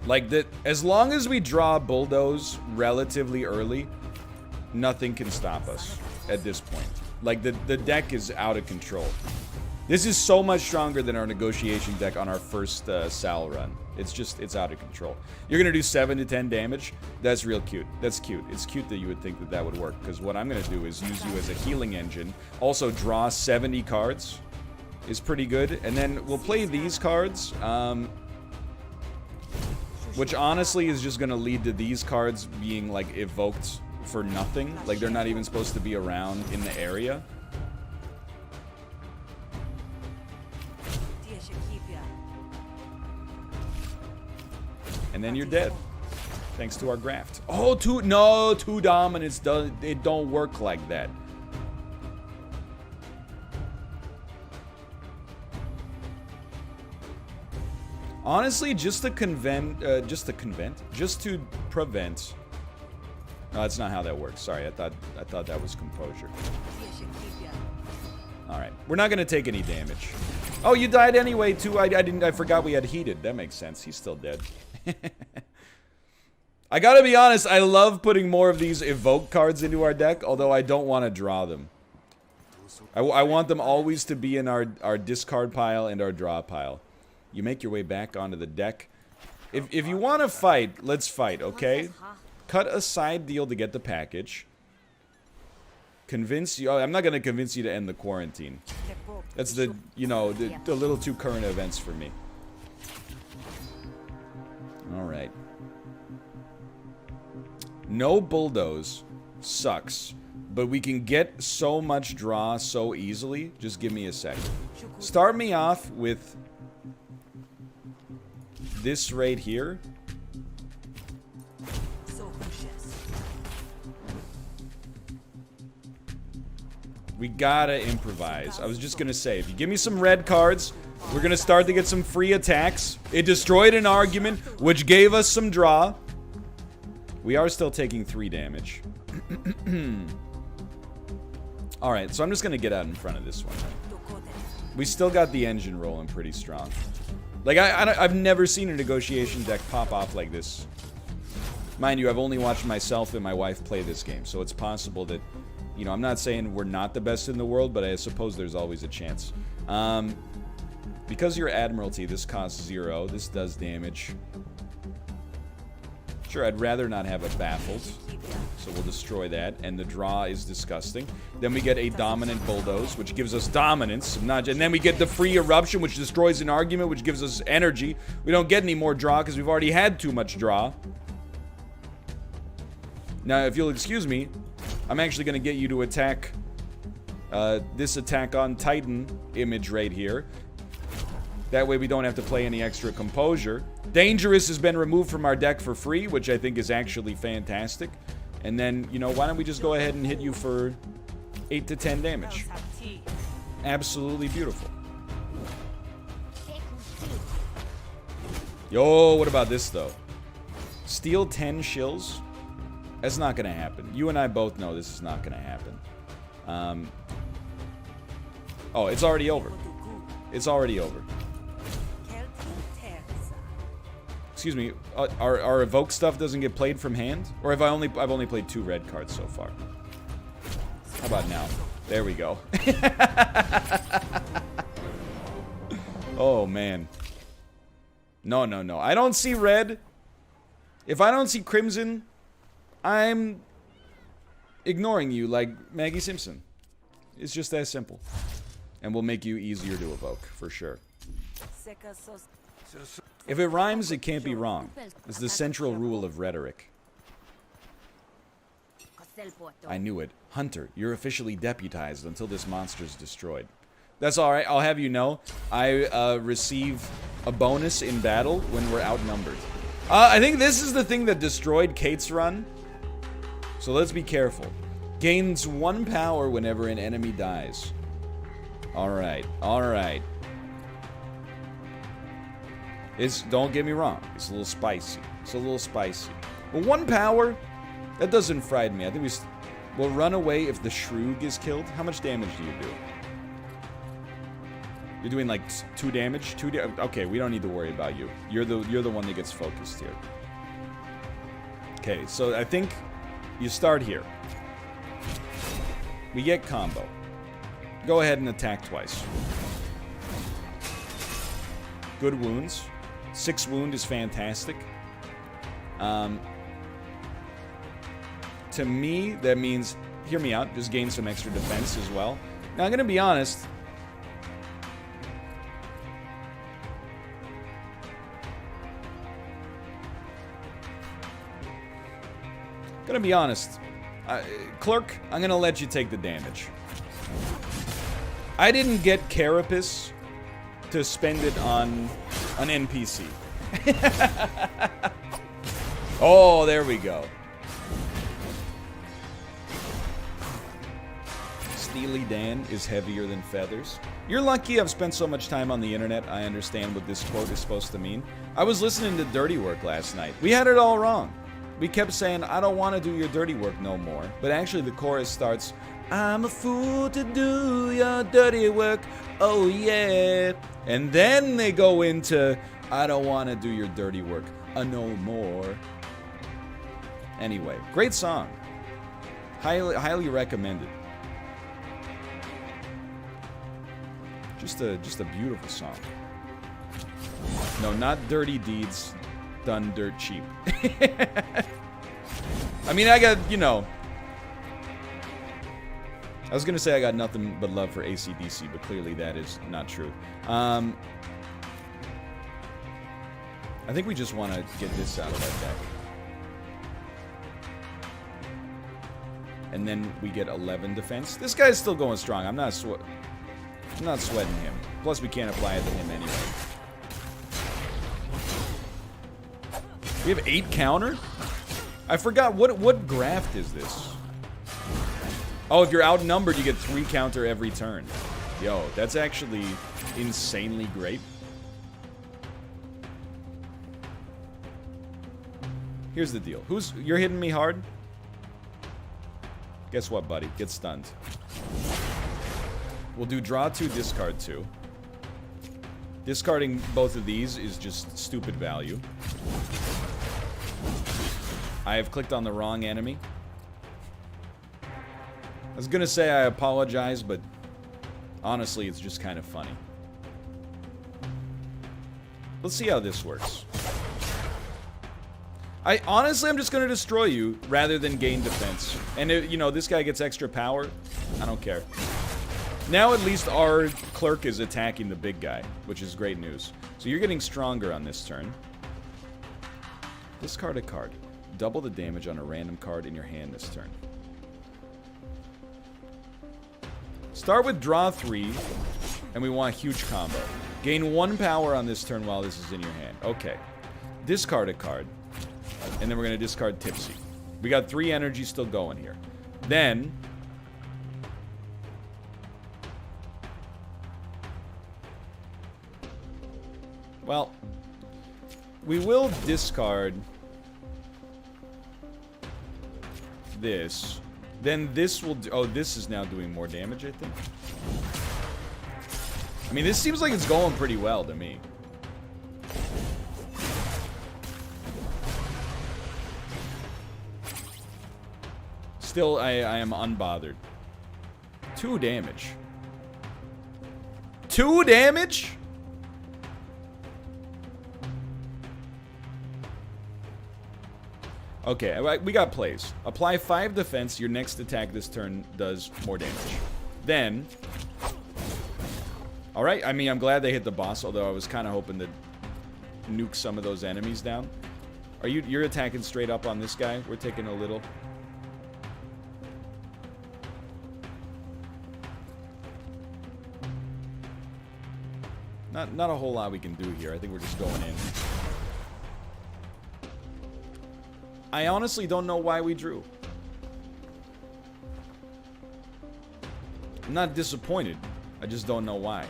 Like, as long as we draw Bulldoze relatively early, nothing can stop us at this point. Like, the deck is out of control. This is so much stronger than our negotiation deck on our first Sal run. It's out of control. You're gonna do 7 to 10 damage? That's real cute. That's cute. It's cute that you would think that that would work, because what I'm gonna do is use you as a healing engine. Also, draw 70 cards is pretty good. And then we'll play these cards, which honestly is just gonna lead to these cards being, like, evoked for nothing. Like, they're not even supposed to be around in the area. And then you're dead. Thanks to our graft. Oh, 2 dominance. It don't work like that. Honestly, just to prevent. No, that's not how that works. Sorry, I thought that was composure. All right, we're not gonna take any damage. Oh, you died anyway too. I forgot we had heated. That makes sense. He's still dead. I gotta be honest, I love putting more of these evoke cards into our deck, although I don't want to draw them. I want them always to be in our discard pile and our draw pile. You make your way back onto the deck. If you want to fight, let's fight, okay? cut a side deal to get the package. Convince you... Oh, I'm not going to convince you to end the quarantine. That's the, you know, the little too current events for me. Alright. No bulldoze sucks. But we can get so much draw so easily. Just give me a second. Start me off with this right here. We gotta improvise. I was just gonna say, if you give me some red cards, we're gonna start to get some free attacks. It destroyed an argument, which gave us some draw. We are still taking 3 damage. Alright, so I'm just gonna get out in front of this one. We still got the engine rolling pretty strong. Like, I've never seen a negotiation deck pop off like this. Mind you, I've only watched myself and my wife play this game, so it's possible that... You know, I'm not saying we're not the best in the world, but I suppose there's always a chance. Because you're Admiralty, this costs 0. This does damage. Sure, I'd rather not have a Baffled. So we'll destroy that. And the draw is disgusting. Then we get a Dominant Bulldoze, which gives us dominance. And then we get the free Eruption, which destroys an argument, which gives us energy. We don't get any more draw because we've already had too much draw. Now, if you'll excuse me, I'm actually going to get you to attack this Attack on Titan image right here. That way we don't have to play any extra composure. Dangerous has been removed from our deck for free, which I think is actually fantastic. And then, you know, why don't we just go ahead and hit you for 8 to 10 damage. Absolutely beautiful. Yo, what about this, though? Steal 10 shills? That's not gonna happen. You and I both know this is not gonna happen. Oh, it's already over. It's already over. Excuse me. Our evoke stuff doesn't get played from hand, or have I've only played 2 red cards so far. How about now? There we go. Oh man. No, no, no. I don't see red. If I don't see crimson, I'm ignoring you like Maggie Simpson. It's just that simple. And will make you easier to evoke, for sure. If it rhymes, it can't be wrong. It's the central rule of rhetoric. I knew it. Hunter, you're officially deputized until this monster's destroyed. That's alright, I'll have you know. I receive a bonus in battle when we're outnumbered. I think this is the thing that destroyed Kate's run. So let's be careful. Gains 1 power whenever an enemy dies. Alright, alright. Don't get me wrong, it's a little spicy. It's a little spicy. But 1 power, that doesn't frighten me. I think we'll run away if the Shroog is killed. How much damage do you do? You're doing like 2 damage? Okay, we don't need to worry about you. You're the one that gets focused here. Okay, so I think you start here. We get combo. Go ahead and attack twice. Good wounds. 6 wound is fantastic. To me, that means, hear me out, just gain some extra defense as well. Now, I'm gonna be honest. Clerk, I'm gonna let you take the damage. I didn't get Carapace to spend it on an NPC. Oh, there we go. Steely Dan is heavier than feathers. You're lucky I've spent so much time on the internet, I understand what this quote is supposed to mean. I was listening to Dirty Work last night. We had it all wrong. We kept saying, I don't want to do your dirty work no more. But actually the chorus starts, I'm a fool to do your dirty work, oh yeah. And then they go into, I don't want to do your dirty work no more. Anyway, great song. Highly recommended. Just a beautiful song. No, not Dirty Deeds done dirt cheap. I mean, I got, you know... I was gonna say I got nothing but love for AC/DC, but clearly that is not true. I think we just want to get this out of that deck. And then we get 11 defense. This guy's still going strong. I'm not sweating him. Plus, we can't apply it to him anyway. We have 8 counter? I forgot, what graft is this? Oh, if you're outnumbered, you get 3 counter every turn. Yo, that's actually insanely great. Here's the deal. You're hitting me hard? Guess what, buddy? Get stunned. We'll do draw 2, discard 2. Discarding both of these is just stupid value. I have clicked on the wrong enemy. I was gonna say I apologize, but honestly, it's just kind of funny. Let's see how this works. Honestly, I'm just gonna destroy you rather than gain defense. And, you know, this guy gets extra power. I don't care. Now at least our clerk is attacking the big guy, which is great news. So you're getting stronger on this turn. Discard a card. Double the damage on a random card in your hand this turn. Start with draw 3, and we want a huge combo. Gain 1 power on this turn while this is in your hand. Okay. Discard a card. And then we're going to discard Tipsy. We got 3 energy still going here. Then... well, we will discard this. Then this will do... oh, this is now doing more damage, I think. I mean, this seems like it's going pretty well to me. Still, I am unbothered. 2 damage. 2 damage? Okay, we got plays. Apply 5 defense. Your next attack this turn does more damage. Then... alright, I mean, I'm glad they hit the boss, although I was kind of hoping to nuke some of those enemies down. You're attacking straight up on this guy? We're taking a little... Not a whole lot we can do here. I think we're just going in. I honestly don't know why we drew. I'm not disappointed. I just don't know why.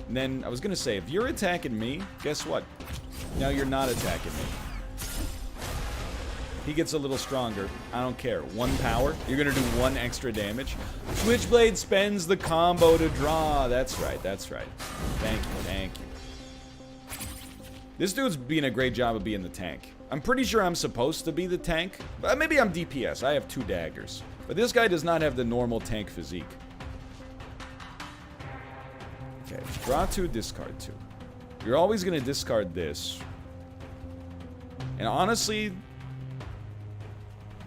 And then, I was gonna say, if you're attacking me, guess what? Now you're not attacking me. He gets a little stronger. I don't care. 1 power. You're gonna do 1 extra damage. Switchblade spends the combo to draw. That's right, that's right. Thank you, thank you. This dude's being a great job of being the tank. I'm pretty sure I'm supposed to be the tank. But maybe I'm DPS. I have 2 daggers. But this guy does not have the normal tank physique. Okay, draw 2, discard 2. You're always gonna discard this. And honestly...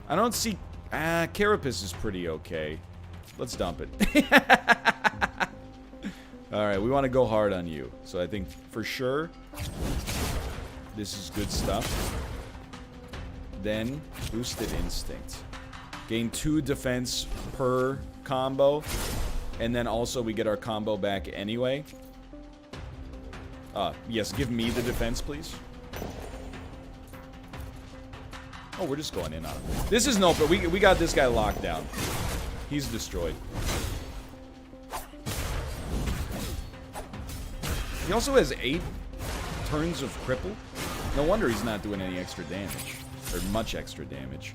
I don't see... Carapace is pretty okay. Let's dump it. Alright, we want to go hard on you. So I think, for sure, this is good stuff. Then, Boosted Instinct. Gain 2 defense per combo. And then also we get our combo back anyway. Yes, give me the defense, please. Oh, we're just going in on him. This is no, but we got this guy locked down. He's destroyed. He also has 8 turns of cripple. No wonder he's not doing any extra damage. Or much extra damage.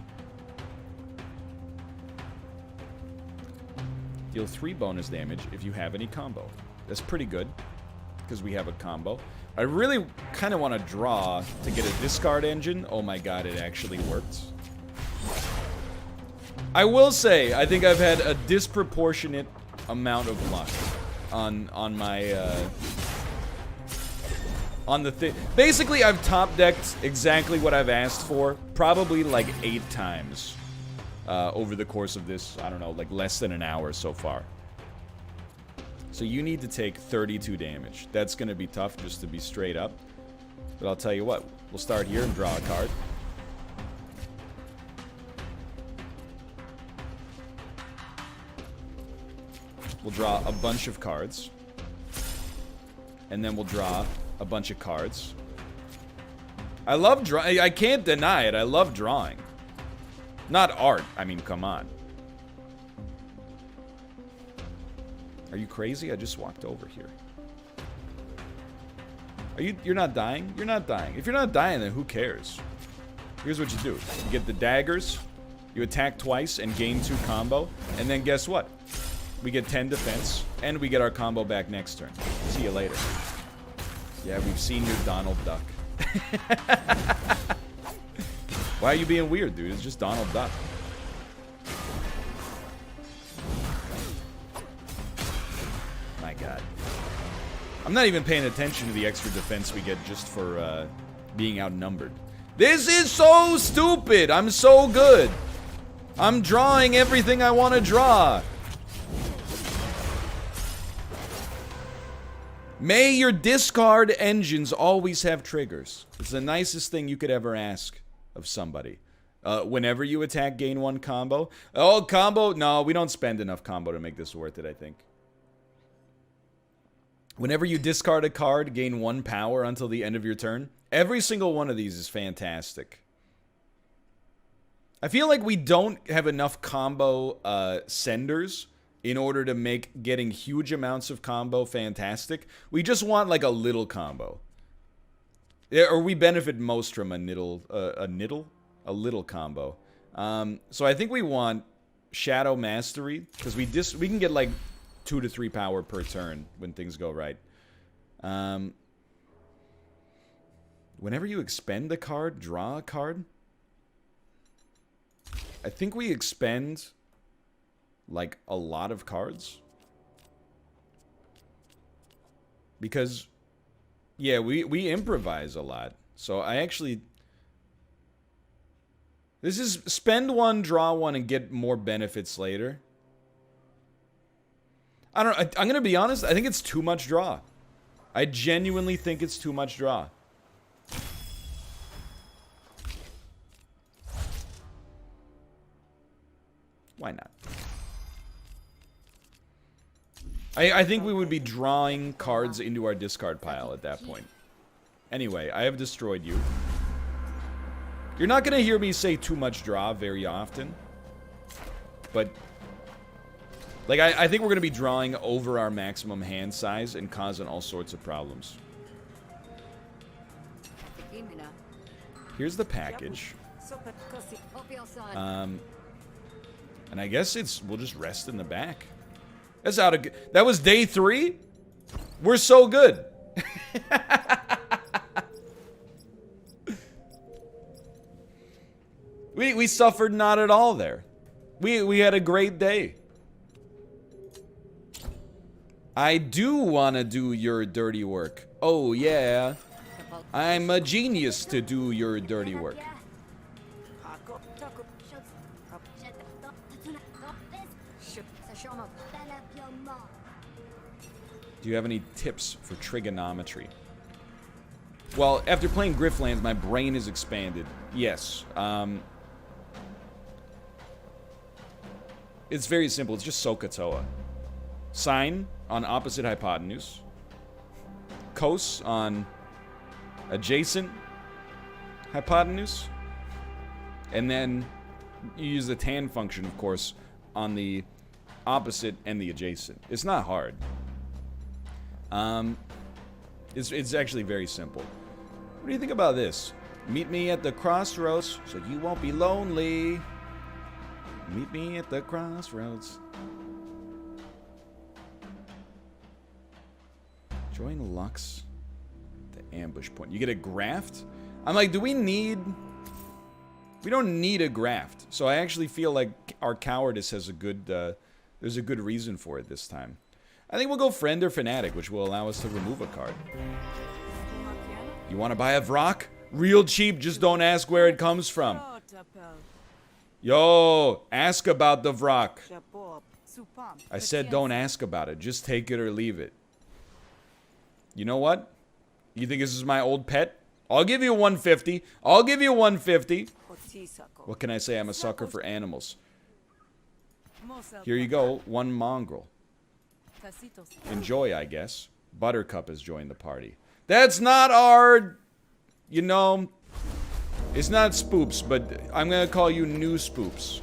Deal 3 bonus damage if you have any combo. That's pretty good. Because we have a combo. I really kind of want to draw to get a discard engine. Oh my god, it actually worked. I will say, I think I've had a disproportionate amount of luck on on the thing. Basically, I've top decked exactly what I've asked for, probably like 8 times over the course of this, I don't know, like less than an hour so far. So you need to take 32 damage. That's going to be tough, just to be straight up. But I'll tell you what, we'll start here and draw a card. We'll draw a bunch of cards. And then we'll draw a bunch of cards. I love drawing. I can't deny it. I love drawing. Not art. I mean, come on. Are you crazy? I just walked over here. You're not dying? You're not dying. If you're not dying, then who cares? Here's what you do. You get the daggers. You attack twice and gain 2 combo. And then guess what? We get 10 defense. And we get our combo back next turn. See you later. Yeah, we've seen your Donald Duck. Why are you being weird, dude? It's just Donald Duck. My god. I'm not even paying attention to the extra defense we get just for being outnumbered. This is so stupid! I'm so good! I'm drawing everything I want to draw! May your discard engines always have triggers. It's the nicest thing you could ever ask of somebody. Whenever you attack, gain 1 combo. Oh, combo? No, we don't spend enough combo to make this worth it, I think. Whenever you discard a card, gain 1 power until the end of your turn. Every single one of these is fantastic. I feel like we don't have enough combo senders in order to make getting huge amounts of combo fantastic. We just want like a little combo. Yeah, or we benefit most from a little combo. So I think we want Shadow Mastery, because we can get like 2 to 3 power per turn when things go right. Whenever you expend a card, draw a card. I think we expend like a lot of cards. Because yeah, we improvise a lot. So I actually, this is spend 1, draw 1, and get more benefits later. I don't know. I'm going to be honest. I think it's too much draw. I genuinely think it's too much draw. Why not? I think we would be drawing cards into our discard pile at that point. Anyway, I have destroyed you. You're not going to hear me say too much draw very often. But like, I think we're going to be drawing over our maximum hand size and causing all sorts of problems. Here's the package. And I guess we'll just rest in the back. That's out of... That was day 3? We're so good. We suffered not at all there. We had a great day. I do want to do your dirty work. Oh, yeah. I'm a genius to do your dirty work. Do you have any tips for trigonometry? Well, after playing Griftlands, my brain is expanded. Yes. It's very simple. It's just SOHCAHTOA. Sine on opposite hypotenuse. Cos on adjacent hypotenuse. And then you use the tan function, of course, on the opposite and the adjacent. It's not hard. It's actually very simple. What do you think about this? Meet me at the crossroads so you won't be lonely. Meet me at the crossroads. Join Lux. The ambush point. You get a graft? I'm like, do we need... We don't need a graft. So I actually feel like our cowardice has a good... there's a good reason for it this time. I think we'll go Friend or Fanatic, which will allow us to remove a card. You want to buy a Vrock? Real cheap, just don't ask where it comes from. Yo, ask about the Vrock. I said don't ask about it, just take it or leave it. You know what? You think this is my old pet? I'll give you 150. I'll give you 150. What can I say? I'm a sucker for animals. Here you go, one mongrel. Enjoy, I guess. Buttercup has joined the party. That's not our... You know... It's not Spoops, but I'm gonna call you New Spoops.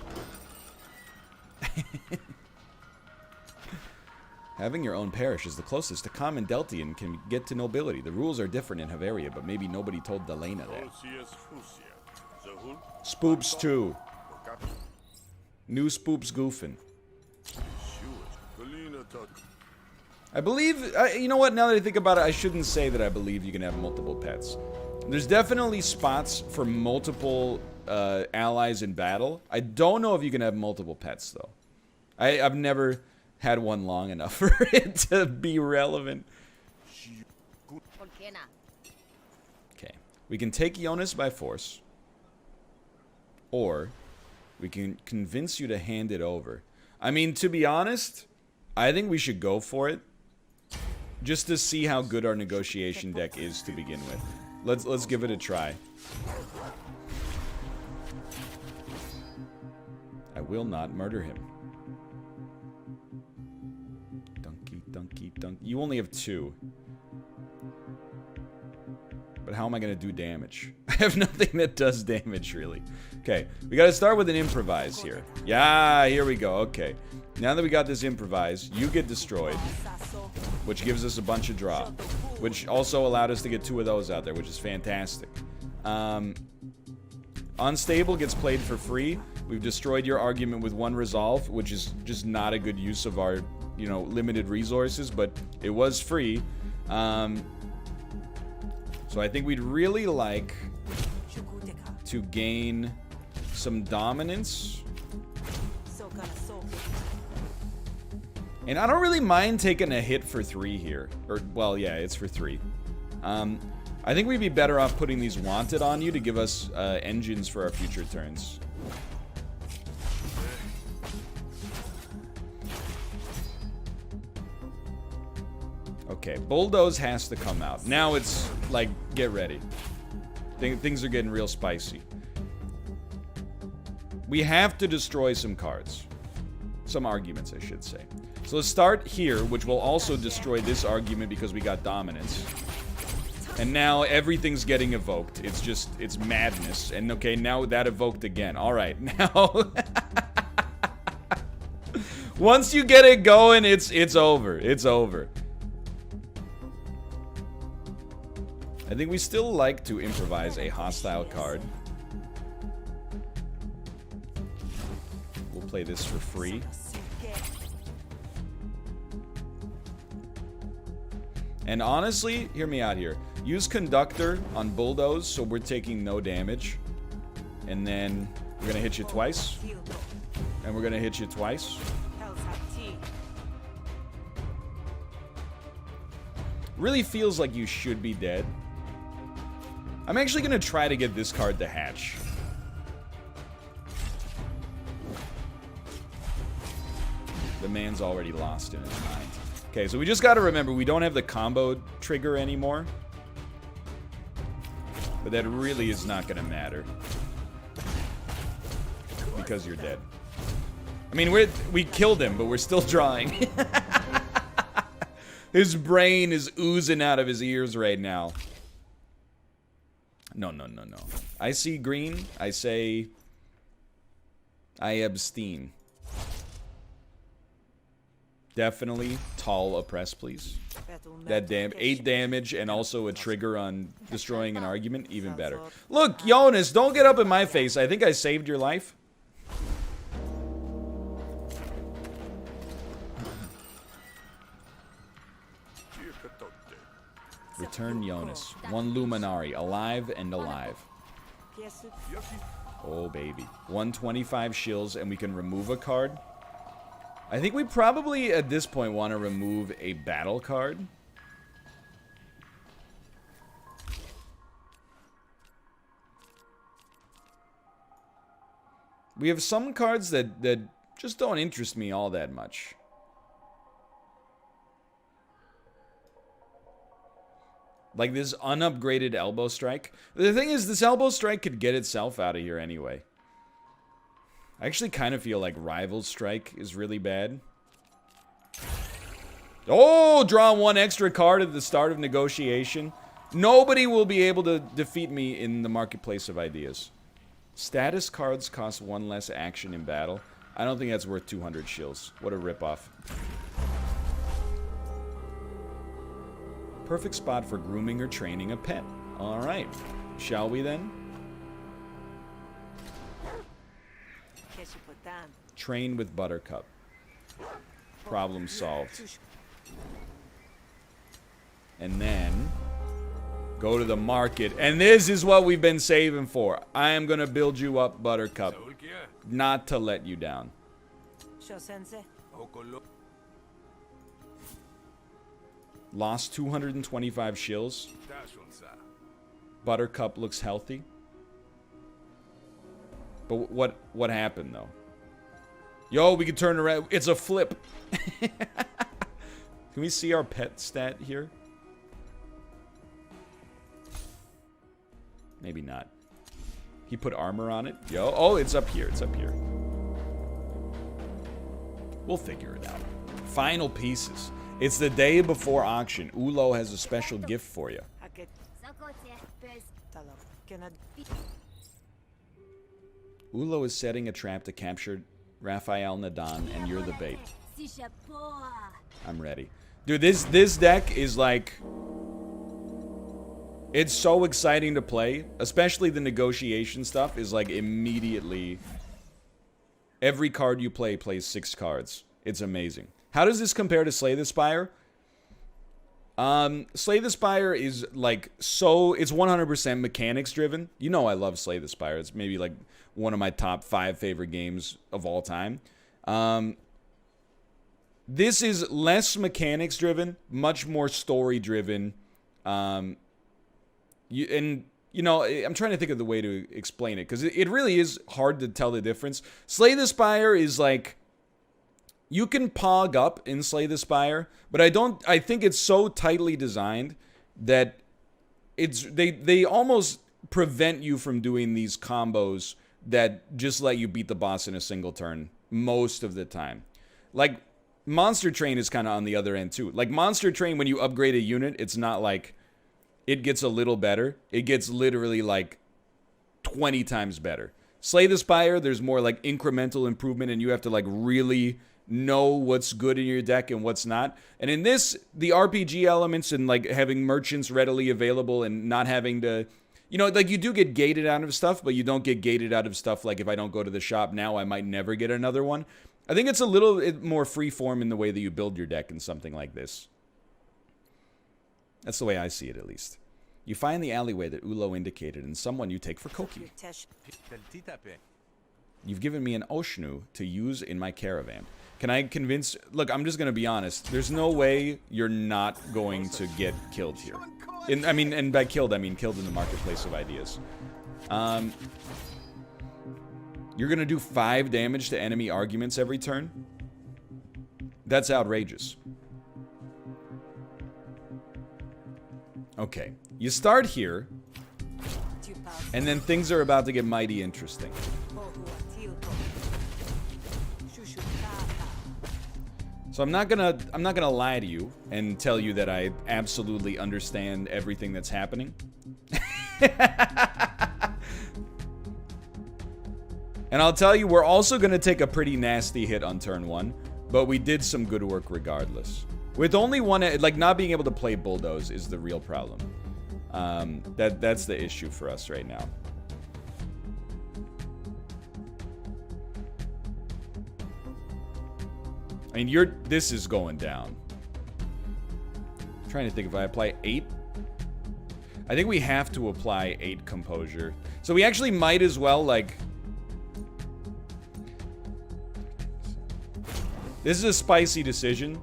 Having your own parish is the closest a common Deltian can get to nobility. The rules are different in Haveria, but maybe nobody told Delena that. Spoops 2. New Spoops goofing. I believe, you know what, now that I think about it, I shouldn't say that I believe you can have multiple pets. There's definitely spots for multiple allies in battle. I don't know if you can have multiple pets, though. I've never had one long enough for it to be relevant. Okay. We can take Jonas by force. Or we can convince you to hand it over. I mean, to be honest, I think we should go for it. Just to see how good our negotiation deck is to begin with. Let's give it a try. I will not murder him. Donkey, donkey, donkey. You only have 2. But how am I going to do damage? I have nothing that does damage, really. Okay, we got to start with an improvise here. Yeah, here we go. Okay. Now that we got this improvise, you get destroyed. Which gives us a bunch of draw. Which also allowed us to get 2 of those out there, which is fantastic. Unstable gets played for free. We've destroyed your argument with 1 resolve, which is just not a good use of our, you know, limited resources, but it was free. So I think we'd really like to gain some dominance. And I don't really mind taking a hit for 3 here. Or, well, yeah, it's for 3. I think we'd be better off putting these wanted on you to give us engines for our future turns. Okay, Bulldoze has to come out. Now it's, like, get ready. Things are getting real spicy. We have to destroy some cards. Some arguments, I should say. So let's start here, which will also destroy this argument because we got dominance. And now everything's getting evoked. It's just, it's madness. And okay, now that evoked again. Alright, now... Once you get it going, it's over. It's over. I think we still like to improvise a hostile card. We'll play this for free. And honestly, hear me out here. Use Conductor on Bulldoze so we're taking no damage. And then we're gonna hit you twice. And we're gonna hit you twice. Really feels like you should be dead. I'm actually gonna try to get this card to hatch. The man's already lost in his mind. Okay, so we just gotta remember, we don't have the combo trigger anymore. But that really is not gonna matter. Because you're dead. I mean, we killed him, but we're still drawing. His brain is oozing out of his ears right now. No, no, no, no. I see green. I say... I abstain. Definitely tall oppress, please. That 8 damage and also a trigger on destroying an argument, even better. Look, Jonas, don't get up in my face. I think I saved your life. Return Jonas. 1 Luminari, alive and alive. Oh, baby. 125 shills, and we can remove a card. I think we probably, at this point, want to remove a battle card. We have some cards that just don't interest me all that much. Like this unupgraded elbow strike. The thing is, this elbow strike could get itself out of here anyway. I actually kind of feel like rival strike is really bad. Oh, draw one extra card at the start of negotiation. Nobody will be able to defeat me in the marketplace of ideas. Status cards cost one less action in battle. I don't think that's worth 200 shills. What a ripoff. Perfect spot for grooming or training a pet. Alright. Shall we then? Train with Buttercup. Problem solved. And then go to the market. And this is what we've been saving for. I am going to build you up, Buttercup. Not to let you down. Lost 225 shills. Buttercup looks healthy. But what happened though? Yo, we can turn around. It's a flip. Can we see our pet stat here? Maybe not. He put armor on it. Yo, oh, it's up here. It's up here. We'll figure it out. Final pieces. It's the day before auction. Ulo has a special gift for you. Ulo is setting a trap to capture Raphael Nadan, and you're the bait. I'm ready. Dude, this deck is like... It's so exciting to play. Especially the negotiation stuff is like immediately... Every card you play plays 6 cards. It's amazing. How does this compare to Slay the Spire? Slay the Spire is like so... It's 100% mechanics driven. You know I love Slay the Spire. It's maybe like one of my top 5 favorite games of all time. This is less mechanics driven, much more story driven. You know, I'm trying to think of the way to explain it, because it really is hard to tell the difference. Slay the Spire is like... You can pog up in Slay the Spire, but I think it's so tightly designed that they almost prevent you from doing these combos that just let you beat the boss in a single turn most of the time. Like, Monster Train is kind of on the other end too. Like, Monster Train, when you upgrade a unit, it's not like it gets a little better. It gets literally like 20 times better. Slay the Spire, there's more like incremental improvement, and you have to like really know what's good in your deck and what's not. And in this, the RPG elements and like having merchants readily available and not having to, you know, like you do get gated out of stuff, but you don't get gated out of stuff like if I don't go to the shop now, I might never get another one. I think it's a little bit more freeform in the way that you build your deck in something like this. That's the way I see it, at least. You find the alleyway that Ulo indicated and someone you take for Koki. You've given me an Oshnu to use in my caravan. Can I convince... Look, I'm just going to be honest. There's no way you're not going to get killed here. And by killed, I mean killed in the marketplace of ideas. You're going to do 5 damage to enemy arguments every turn? That's outrageous. Okay. You start here, and then things are about to get mighty interesting. So I'm not gonna lie to you and tell you that I absolutely understand everything that's happening. And I'll tell you, we're also gonna take a pretty nasty hit on turn 1, but we did some good work regardless. With only one, like not being able to play Bulldoze is the real problem. That's the issue for us right now. I mean, this is going down. I'm trying to think if I apply 8. I think we have to apply 8 composure. So we actually might as well, like... This is a spicy decision.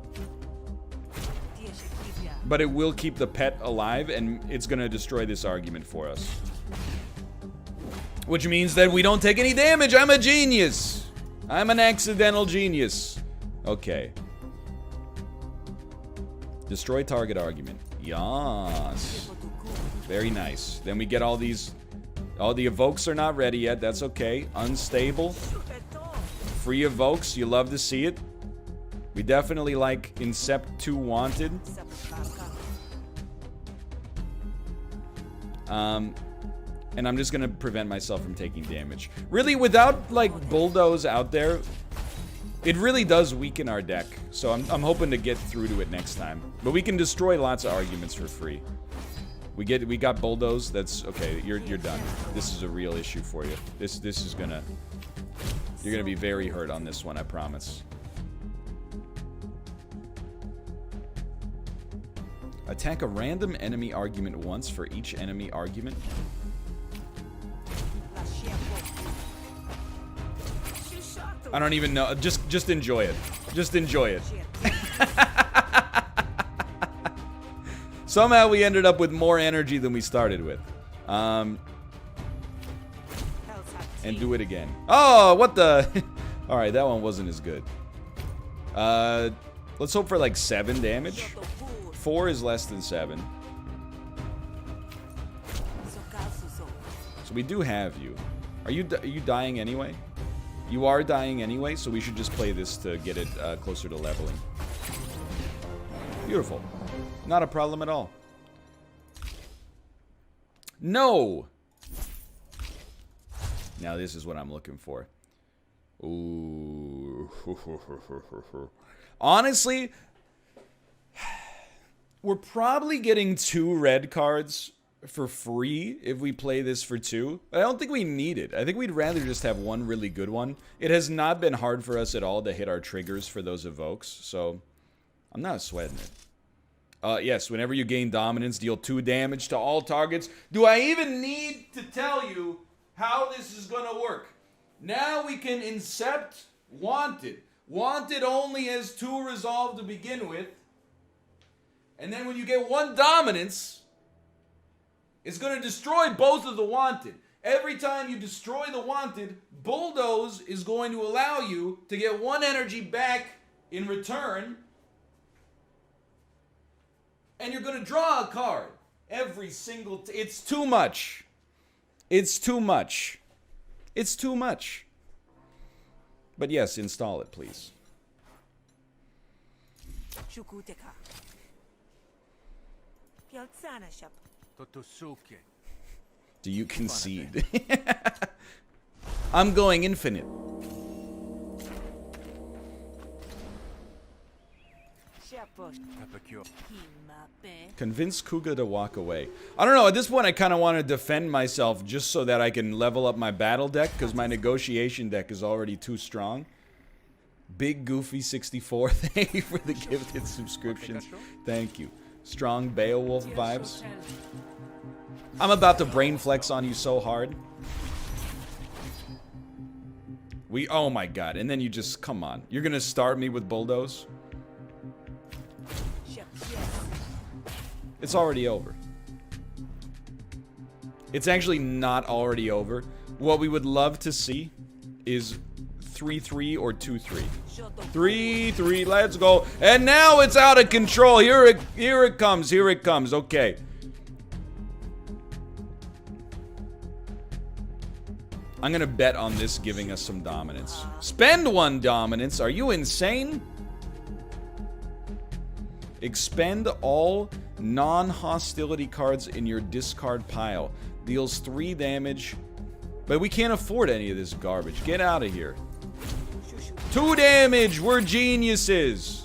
But it will keep the pet alive, and it's going to destroy this argument for us. Which means that we don't take any damage. I'm a genius. I'm an accidental genius. Okay. Destroy target argument. Yes. Very nice. Then we get all these... Oh, the evokes are not ready yet. That's okay. Unstable. Free evokes. You love to see it. We definitely like Incept 2 Wanted. And I'm just gonna prevent myself from taking damage. Really, without, like, Bulldoze out there, it really does weaken our deck. So I'm hoping to get through to it next time. But we can destroy lots of arguments for free. We got Bulldoze. That's okay. You're done. This is a real issue for you. This is gonna... You're gonna be very hurt on this one, I promise. Attack a random enemy argument once for each enemy argument. I don't even know. Just enjoy it. Just enjoy it. Somehow we ended up with more energy than we started with. And do it again. Oh, what the? Alright, that one wasn't as good. Let's hope for like 7 damage. 4 is less than 7. So we do have you. Are you dying anyway? You are dying anyway, so we should just play this to get it closer to leveling. Beautiful. Not a problem at all. No! Now this is what I'm looking for. Ooh. Honestly, we're probably getting 2 red cards for free if we play this for 2. I don't think we need it. I think we'd rather just have one really good one. It has not been hard for us at all to hit our triggers for those evokes, so I'm not sweating it. Yes, whenever you gain dominance, deal 2 damage to all targets. Do I even need to tell you how this is gonna work? Now we can Incept Wanted. Wanted only has 2 resolve to begin with. And then when you get 1 dominance, it's going to destroy both of the Wanted. Every time you destroy the Wanted, Bulldoze is going to allow you to get 1 energy back in return. And you're going to draw a card. Every single... It's too much. It's too much. It's too much. But yes, install it, please. Do you concede? I'm going infinite. Convince Kuga to walk away. I don't know, at this point I kind of want to defend myself just so that I can level up my battle deck, because my negotiation deck is already too strong. Big Goofy 64, thank you for the gifted subscriptions. Thank you. Strong Beowulf vibes. I'm about to brain flex on you so hard. Oh my god, and then you just, come on. You're gonna start me with Bulldoze? It's already over. It's actually not already over. What we would love to see is 3-3 or 2-3. 3-3, let's go. And now it's out of control. Here it comes. Here it comes. Okay. I'm gonna bet on this giving us some dominance. Spend 1 dominance. Are you insane? Expend all non-hostility cards in your discard pile. Deals 3 damage. But we can't afford any of this garbage. Get out of here. 2 damage! We're geniuses!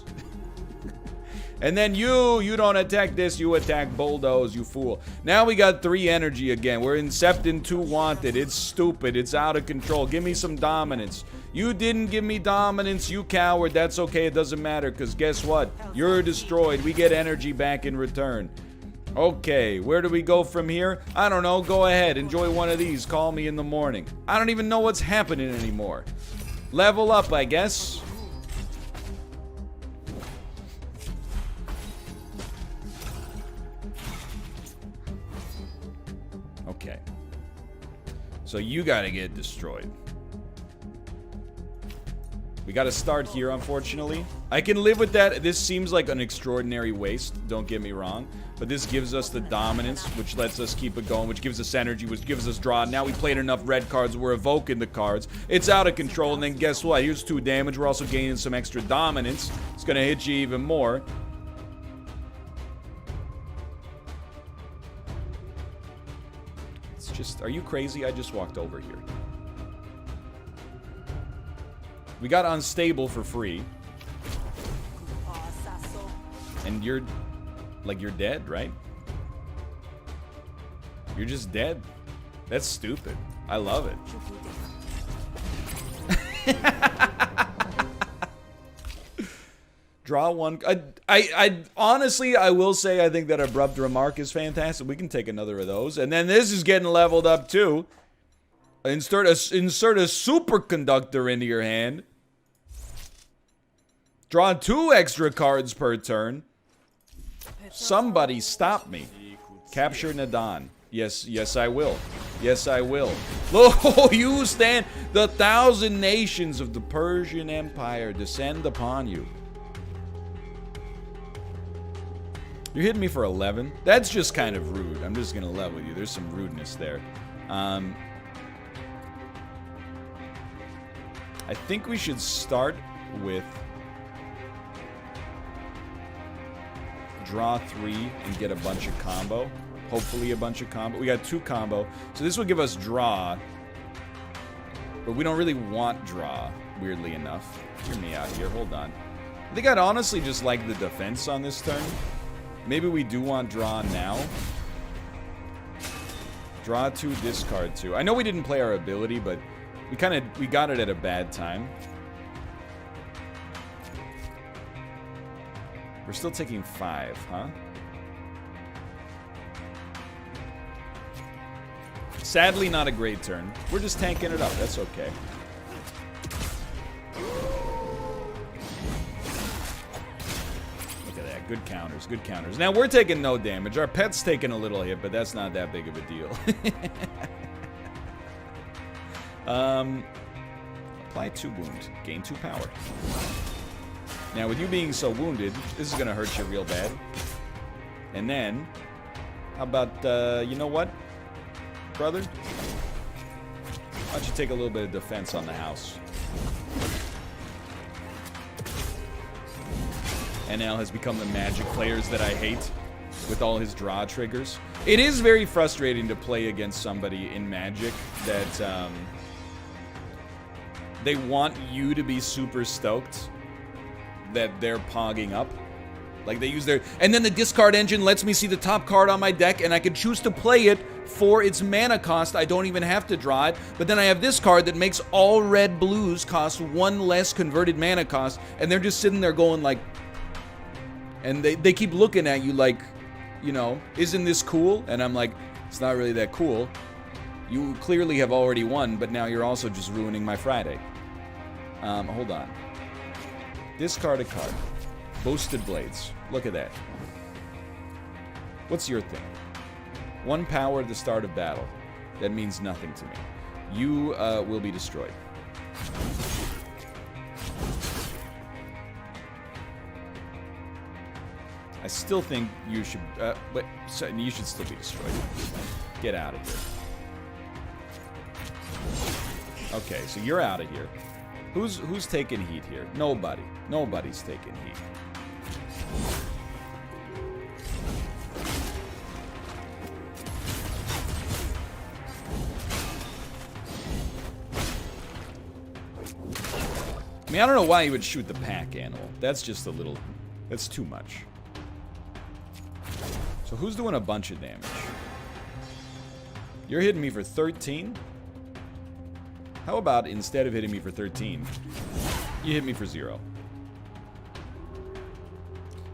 And then you don't attack this, you attack Bulldoze, you fool. Now we got 3 energy again. We're Incepting 2 Wanted. It's stupid. It's out of control. Give me some dominance. You didn't give me dominance, you coward. That's okay, it doesn't matter, because guess what? You're destroyed. We get energy back in return. Okay, where do we go from here? I don't know. Go ahead. Enjoy one of these. Call me in the morning. I don't even know what's happening anymore. Level up, I guess. Okay. So you gotta get destroyed. We gotta start here, unfortunately. I can live with that. This seems like an extraordinary waste, don't get me wrong. But this gives us the dominance, which lets us keep it going, which gives us energy, which gives us draw. Now we played enough red cards, we're evoking the cards. It's out of control, and then guess what? Here's 2 damage. We're also gaining some extra dominance. It's gonna hit you even more. It's just, are you crazy? I just walked over here. We got unstable for free. And you're, like, you're dead, right? You're just dead. That's stupid. I love it. Draw 1. I honestly, I will say I think that Abrupt Remark is fantastic. We can take another of those. And then this is getting leveled up, too. Insert a superconductor into your hand. Draw 2 extra cards per turn. Somebody stop me. Capture Nadan. Yes, yes I will. Yes I will. Lo, you stand. The 1,000 nations of the Persian Empire descend upon you. You're hitting me for 11? That's just kind of rude. I'm just gonna level you. There's some rudeness there. I think we should start with draw 3 and get a bunch of combo. Hopefully a bunch of combo. We got 2 combo. So this will give us draw. But we don't really want draw, weirdly enough. Hear me out here. Hold on. I think I'd honestly just like the defense on this turn. Maybe we do want draw now. Draw 2, discard 2. I know we didn't play our ability, but we got it at a bad time. We're still taking 5, huh? Sadly, not a great turn. We're just tanking it up. That's okay. Look at that. Good counters. Good counters. Now, we're taking no damage. Our pet's taking a little hit, but that's not that big of a deal. Apply 2 wound. Gain 2 power. Now, with you being so wounded, this is going to hurt you real bad. And then, how about, you know what, brother? Why don't you take a little bit of defense on the house? NL has become the Magic players that I hate with all his draw triggers. It is very frustrating to play against somebody in Magic that, they want you to be super stoked that they're pogging up. Like, they use their... And then the discard engine lets me see the top card on my deck, and I can choose to play it for its mana cost. I don't even have to draw it. But then I have this card that makes all red blues cost 1 less converted mana cost, and they're just sitting there going like... And they keep looking at you like, you know, isn't this cool? And I'm like, it's not really that cool. You clearly have already won, but now you're also just ruining my Friday. Hold on. Discard a card. Boasted Blades. Look at that. What's your thing? 1 power at the start of battle. That means nothing to me. You will be destroyed. I still think you should... but so, you should still be destroyed. Get out of here. Okay, so you're out of here. Who's taking heat here? Nobody. Nobody's taking heat. I mean, I don't know why you would shoot the pack animal. That's just a little... That's too much. So who's doing a bunch of damage? You're hitting me for 13? How about instead of hitting me for 13, you hit me for 0?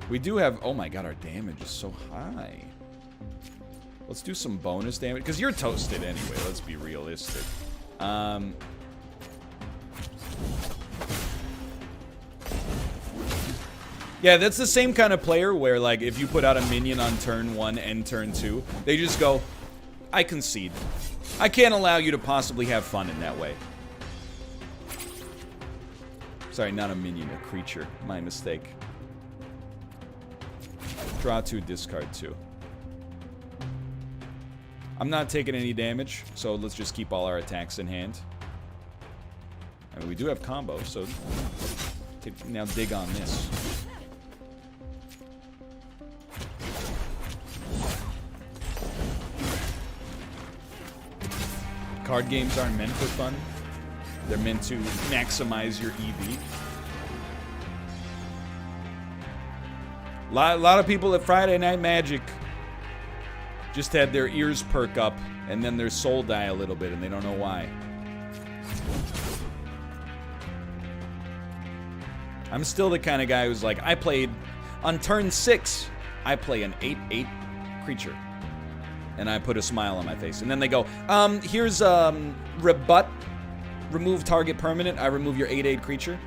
We do have... Oh my god, our damage is so high. Let's do some bonus damage. Because you're toasted anyway, let's be realistic. Yeah, that's the same kind of player where, like, if you put out a minion on turn 1 and turn 2, they just go, I concede. I can't allow you to possibly have fun in that way. Sorry, not a minion, a creature. My mistake. Draw 2, discard 2. I'm not taking any damage, so let's just keep all our attacks in hand. I mean, we do have combo, so now dig on this. Card games aren't meant for fun. They're meant to maximize your EV. A lot of people at Friday Night Magic just had their ears perk up and then their soul die a little bit and they don't know why. I'm still the kind of guy who's like, I played on turn 6, I play an 8/8 creature. And I put a smile on my face. And then they go, here's rebut, remove target permanent. I remove your 8/8 creature.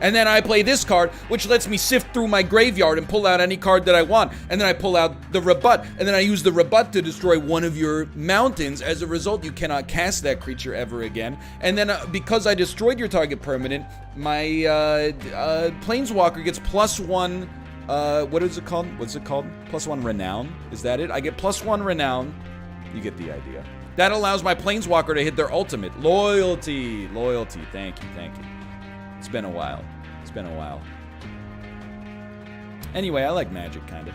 And then I play this card, which lets me sift through my graveyard and pull out any card that I want. And then I pull out the rebut. And then I use the rebut to destroy one of your mountains. As a result, you cannot cast that creature ever again. And then because I destroyed your target permanent, my Planeswalker gets +1... what is it called? What's it called? +1 renown? Is that it? I get +1 renown. You get the idea. That allows my Planeswalker to hit their ultimate. Loyalty. Loyalty. Thank you. Thank you. It's been a while. It's been a while. Anyway, I like Magic, kind of.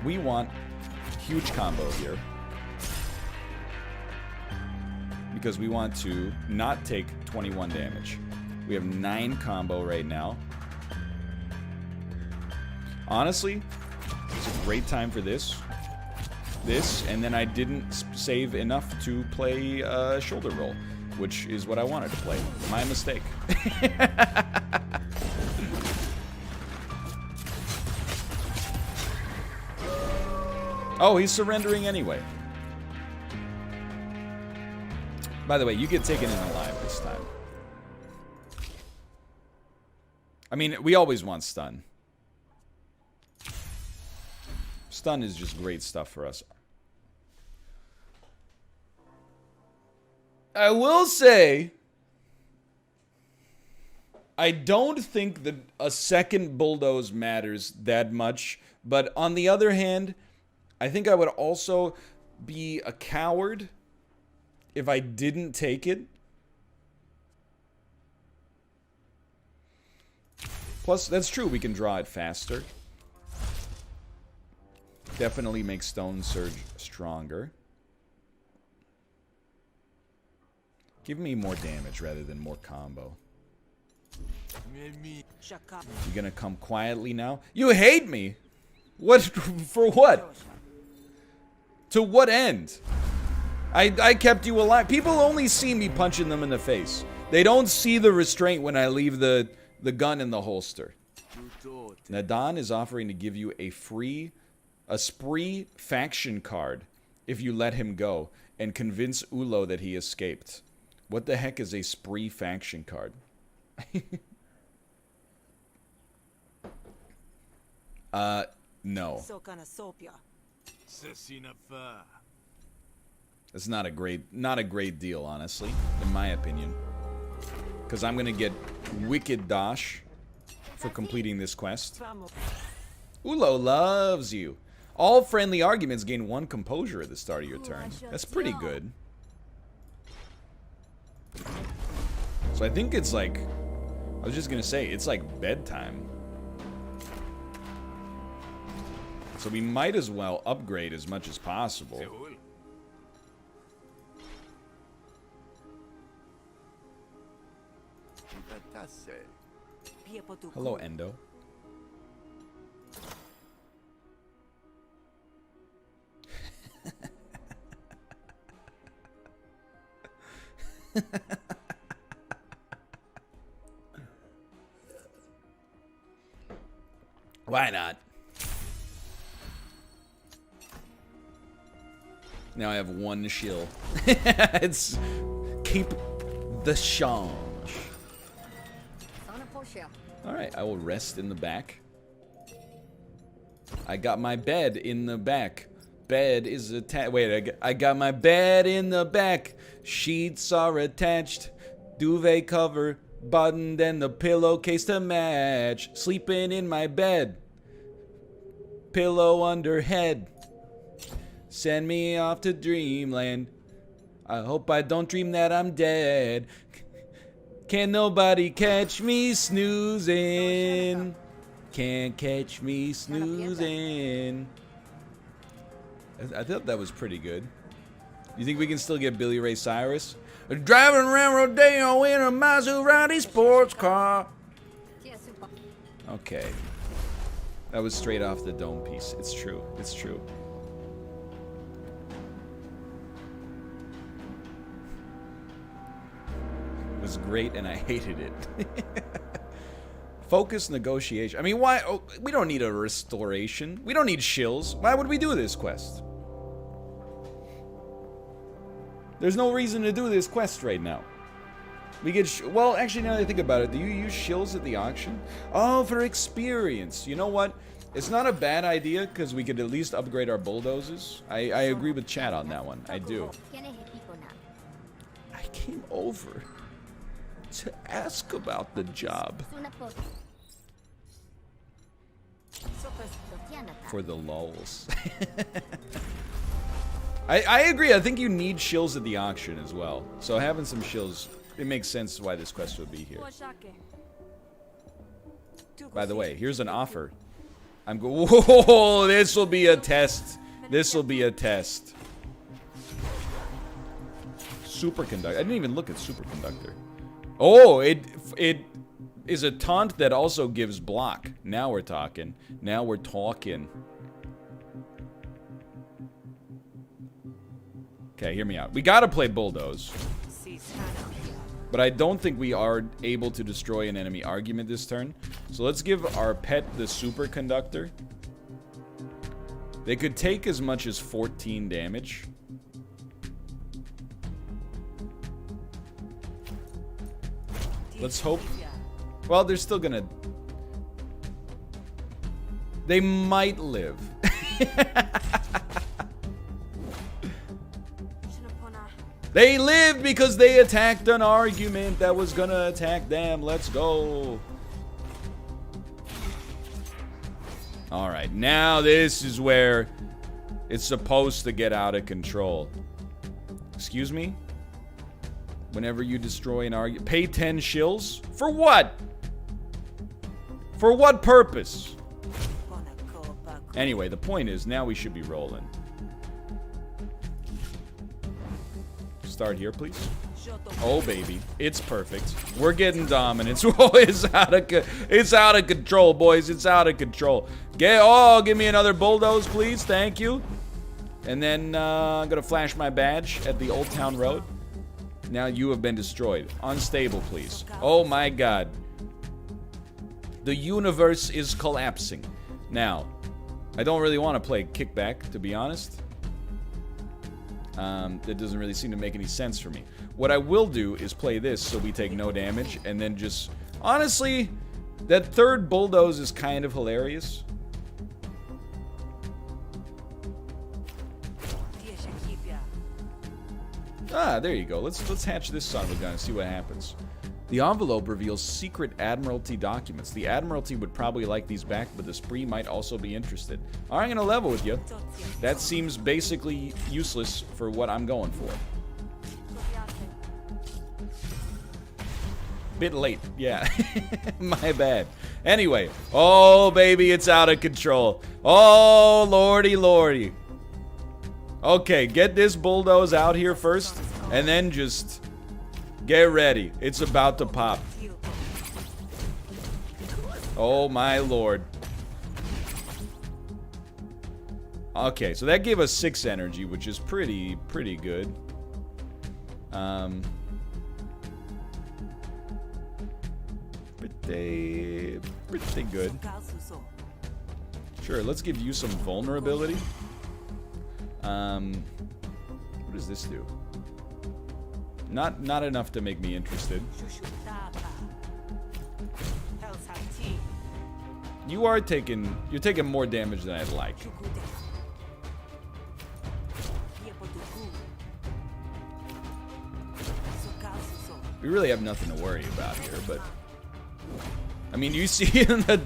We want huge combo here. Because we want to not take 21 damage. We have 9 combo right now. Honestly, it's a great time for this. And then I didn't save enough to play Shoulder Roll, which is what I wanted to play. My mistake. Oh, he's surrendering anyway. By the way, you get taken in alive this time. I mean, we always want stun. Stun is just great stuff for us. I will say, I don't think that a second bulldoze matters that much, but on the other hand, I think I would also be a coward if I didn't take it. Plus, that's true, we can draw it faster. Definitely makes Stone Surge stronger. Give me more damage rather than more combo. You gonna come quietly now? You hate me? What? For what? To what end? I kept you alive. People only see me punching them in the face. They don't see the restraint when I leave the gun in the holster. Nadan is offering to give you a spree faction card if you let him go and convince Ulo that he escaped. What the heck is a spree faction card? No. It's not a great deal, honestly, in my opinion. Because I'm gonna get Wicked Dosh for completing this quest. Ulo loves you. All friendly arguments gain 1 composure at the start of your turn. That's pretty good. So I think it's like, I was just gonna say, it's like bedtime. So we might as well upgrade as much as possible. Hello, Endo. Why not? Now I have 1 shield. It's keep the change. Alright, I will rest in the back. I got my bed in the back bed is attached. Wait, I got my bed in the back. Sheets are attached. Duvet cover buttoned and the pillowcase to match. Sleeping in my bed. Pillow under head. Send me off to dreamland. I hope I don't dream that I'm dead. Can't nobody catch me snoozing. Can't catch me snoozing. I thought that was pretty good. You think we can still get Billy Ray Cyrus? Driving around Rodeo in a Maserati sports car. Okay. That was straight off the dome piece. It's true. It's true. It was great and I hated it. Focus negotiation. I mean, why? Oh, we don't need a restoration. We don't need shills. Why would we do this quest? There's no reason to do this quest right now. We get well, actually, now that I think about it, do you use shills at the auction? Oh, for experience. You know what? It's not a bad idea because we could at least upgrade our bulldozers. I agree with chat on that one. I do. I came over to ask about the job. For the lulz. I agree. I think you need shills at the auction as well. So having some shills, it makes sense why this quest would be here. By the way, here's an offer. I'm going. Whoa, this will be a test. This will be a test. Superconductor. I didn't even look at superconductor. Oh, it is a taunt that also gives block. Now we're talking. Now we're talking. Okay, hear me out. We gotta play bulldoze. But I don't think we are able to destroy an enemy argument this turn. So let's give our pet the superconductor. They could take as much as 14 damage. Let's hope. Well, they're still gonna... They might live. They lived because they attacked an argument that was gonna attack them. Let's go. Alright, now this is where it's supposed to get out of control. Excuse me? Whenever you destroy an argument, pay 10 shills? For what? For what purpose? Anyway, the point is, now we should be rolling. Start here, please. Oh, baby. It's perfect. We're getting dominance. Oh, it's out of control, boys. It's out of control. Give me another bulldoze, please. Thank you. And then I'm going to flash my badge at the Old Town Road. Now you have been destroyed. Unstable, please. Oh, my God. The universe is collapsing. Now, I don't really want to play kickback, to be honest. That doesn't really seem to make any sense for me. What I will do is play this so we take no damage, and then just... Honestly, that third bulldoze is kind of hilarious. Ah, there you go. Let's hatch this son of a gun and see what happens. The envelope reveals secret Admiralty documents. The Admiralty would probably like these back, but the Spree might also be interested. All right, I'm gonna level with you. That seems basically useless for what I'm going for. Bit late, yeah. My bad. Anyway, oh baby, it's out of control. Oh lordy lordy. Okay, get this bulldoze out here first, and then just get ready. It's about to pop. Oh my lord. Okay, so that gave us 6 energy, which is pretty good. Pretty good. Sure, let's give you some vulnerability. What does this do? Not enough to make me interested. You're taking more damage than I'd like. We really have nothing to worry about here, but... I mean, you seeing the...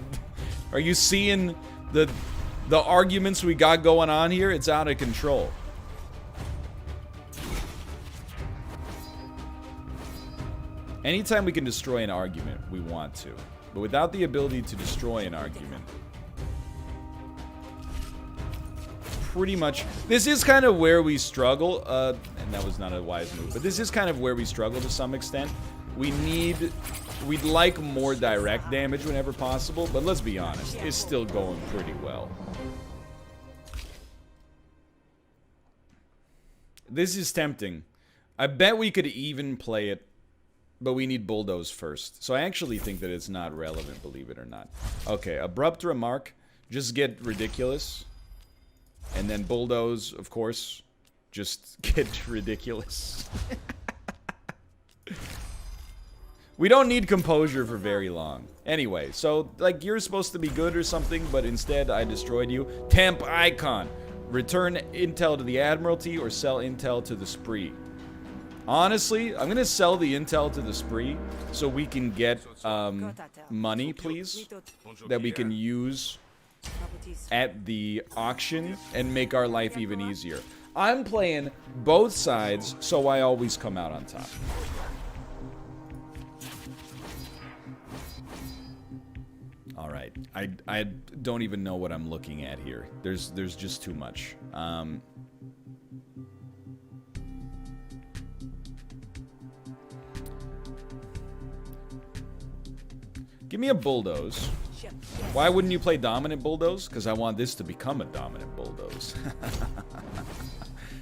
Are you seeing the arguments we got going on here? It's out of control. Anytime we can destroy an argument, we want to. But without the ability to destroy an argument... Pretty much... This is kind of where we struggle. And that was not a wise move. But this is kind of where we struggle to some extent. We'd like more direct damage whenever possible. But let's be honest. It's still going pretty well. This is tempting. I bet we could even play it. But we need bulldoze first. So I actually think that it's not relevant, believe it or not. Okay, abrupt remark. Just get ridiculous. And then bulldoze, of course. Just get ridiculous. We don't need composure for very long. Anyway, so, like, you're supposed to be good or something, but instead I destroyed you. Temp icon. Return intel to the Admiralty or sell intel to the Spree. Honestly, I'm gonna sell the intel to the Spree so we can get money, please, that we can use at the auction and make our life even easier. I'm playing both sides so I always come out on top. All right, I don't even know what I'm looking at here. There's just too much. Give me a bulldoze. Why wouldn't you play dominant bulldoze? Because I want this to become a dominant bulldoze.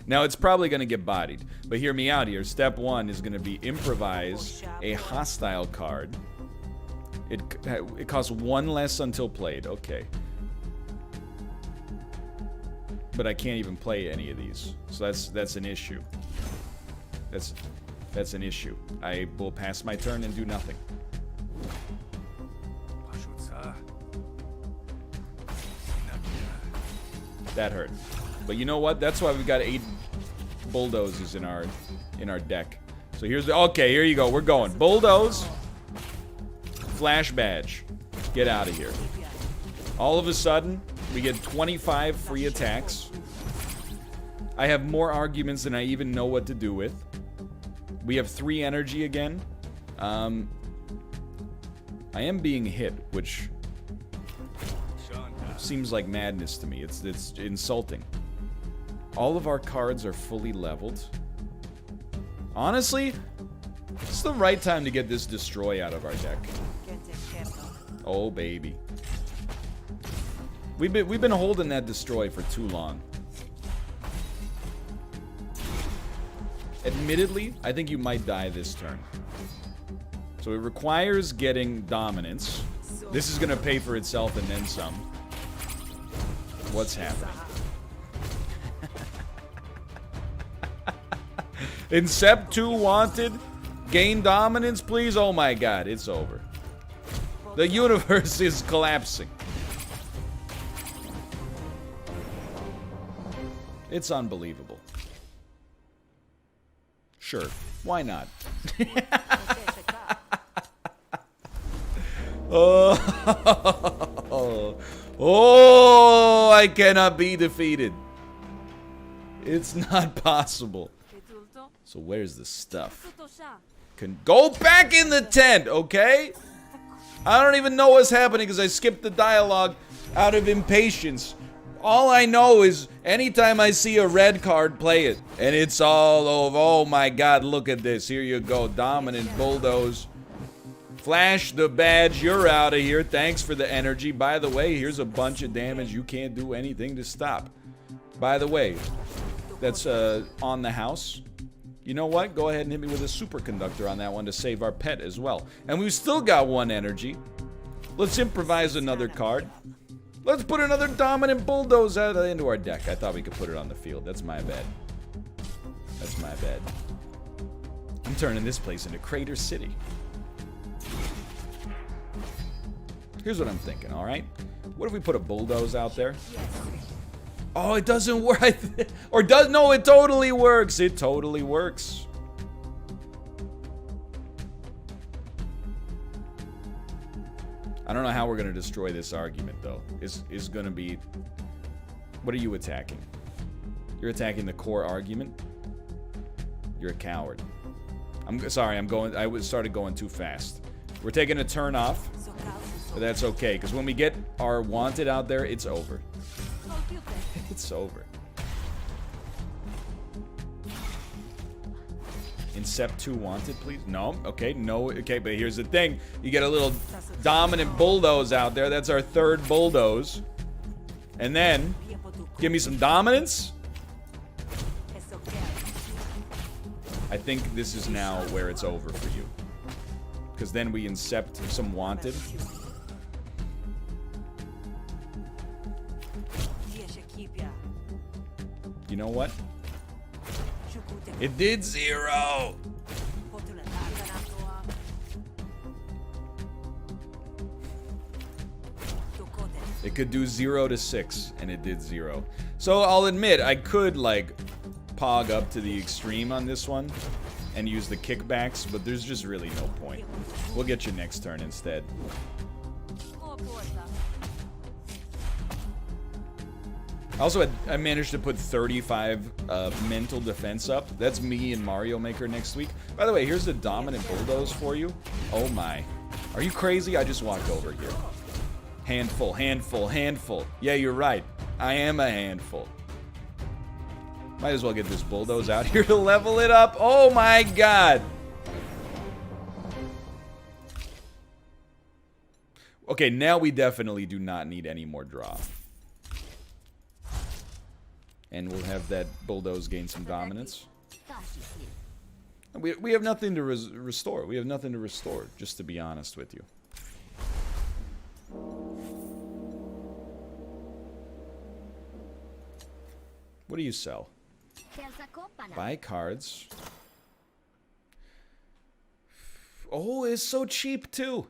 Now, it's probably going to get bodied. But hear me out here. Step 1 is going to be improvise a hostile card. It costs 1 less until played. Okay. But I can't even play any of these. So that's an issue. That's an issue. I will pass my turn and do nothing. That hurt. But you know what? That's why we've got 8 bulldozes in our deck. So here's the... Okay, here you go. We're going. Bulldoze. Flash badge. Get out of here. All of a sudden, we get 25 free attacks. I have more arguments than I even know what to do with. We have 3 energy again. I am being hit, which... seems like madness to me. It's insulting. All of our cards are fully leveled. Honestly, it's the right time to get this destroy out of our deck. Oh baby. We've been holding that destroy for too long. Admittedly, I think you might die this turn. So it requires getting dominance. This is gonna pay for itself and then some. What's happening? Incept 2 wanted. Gain dominance, please. Oh my god, it's over. The universe is collapsing. It's unbelievable. Sure, why not? Oh, I cannot be defeated. It's not possible. So where's the stuff? Can go back in the tent, okay? I don't even know what's happening because I skipped the dialogue out of impatience. All I know is anytime I see a red card, play it. And it's all over. Oh my god, look at this. Here you go. Dominant bulldoze. Flash the badge. You're out of here. Thanks for the energy. By the way, here's a bunch of damage you can't do anything to stop. By the way, that's on the house. You know what? Go ahead and hit me with a superconductor on that one to save our pet as well. And we've still got 1 energy. Let's improvise another card. Let's put another dominant bulldoze out into our deck. I thought we could put it on the field. That's my bad. That's my bad. I'm turning this place into Crater City. Here's what I'm thinking, alright? What if we put a bulldoze out there? Oh, it doesn't work. Or does... No, it totally works. It totally works. I don't know how we're going to destroy this argument, though. Is going to be... What are you attacking? You're attacking the core argument? You're a coward. I'm sorry, I started going too fast. We're taking a turn off, but that's okay, because when we get our wanted out there, it's over. It's over. Incept 2 wanted, please? No? Okay, no. Okay, but here's the thing. You get a little dominant bulldoze out there. That's our 3rd bulldoze. And then, give me some dominance. I think this is now where it's over for you. Because then we incept some wanted. You know what? It did 0! It could do 0 to 6, and it did 0. So I'll admit, I could, like, pog up to the extreme on this one and use the kickbacks, but there's just really no point. We'll get you next turn instead. Also, I managed to put 35 mental defense up. That's me and Mario Maker next week. By the way, here's the dominant bulldoze for you. Oh my. Are you crazy? I just walked over here. Handful, handful, handful. Yeah, you're right. I am a handful. Might as well get this bulldoze out here to level it up. Oh my god. Okay, now we definitely do not need any more draw. And we'll have that bulldoze gain some dominance. We have nothing to restore. We have nothing to restore, just to be honest with you. What do you sell? Buy cards. Oh, it's so cheap too.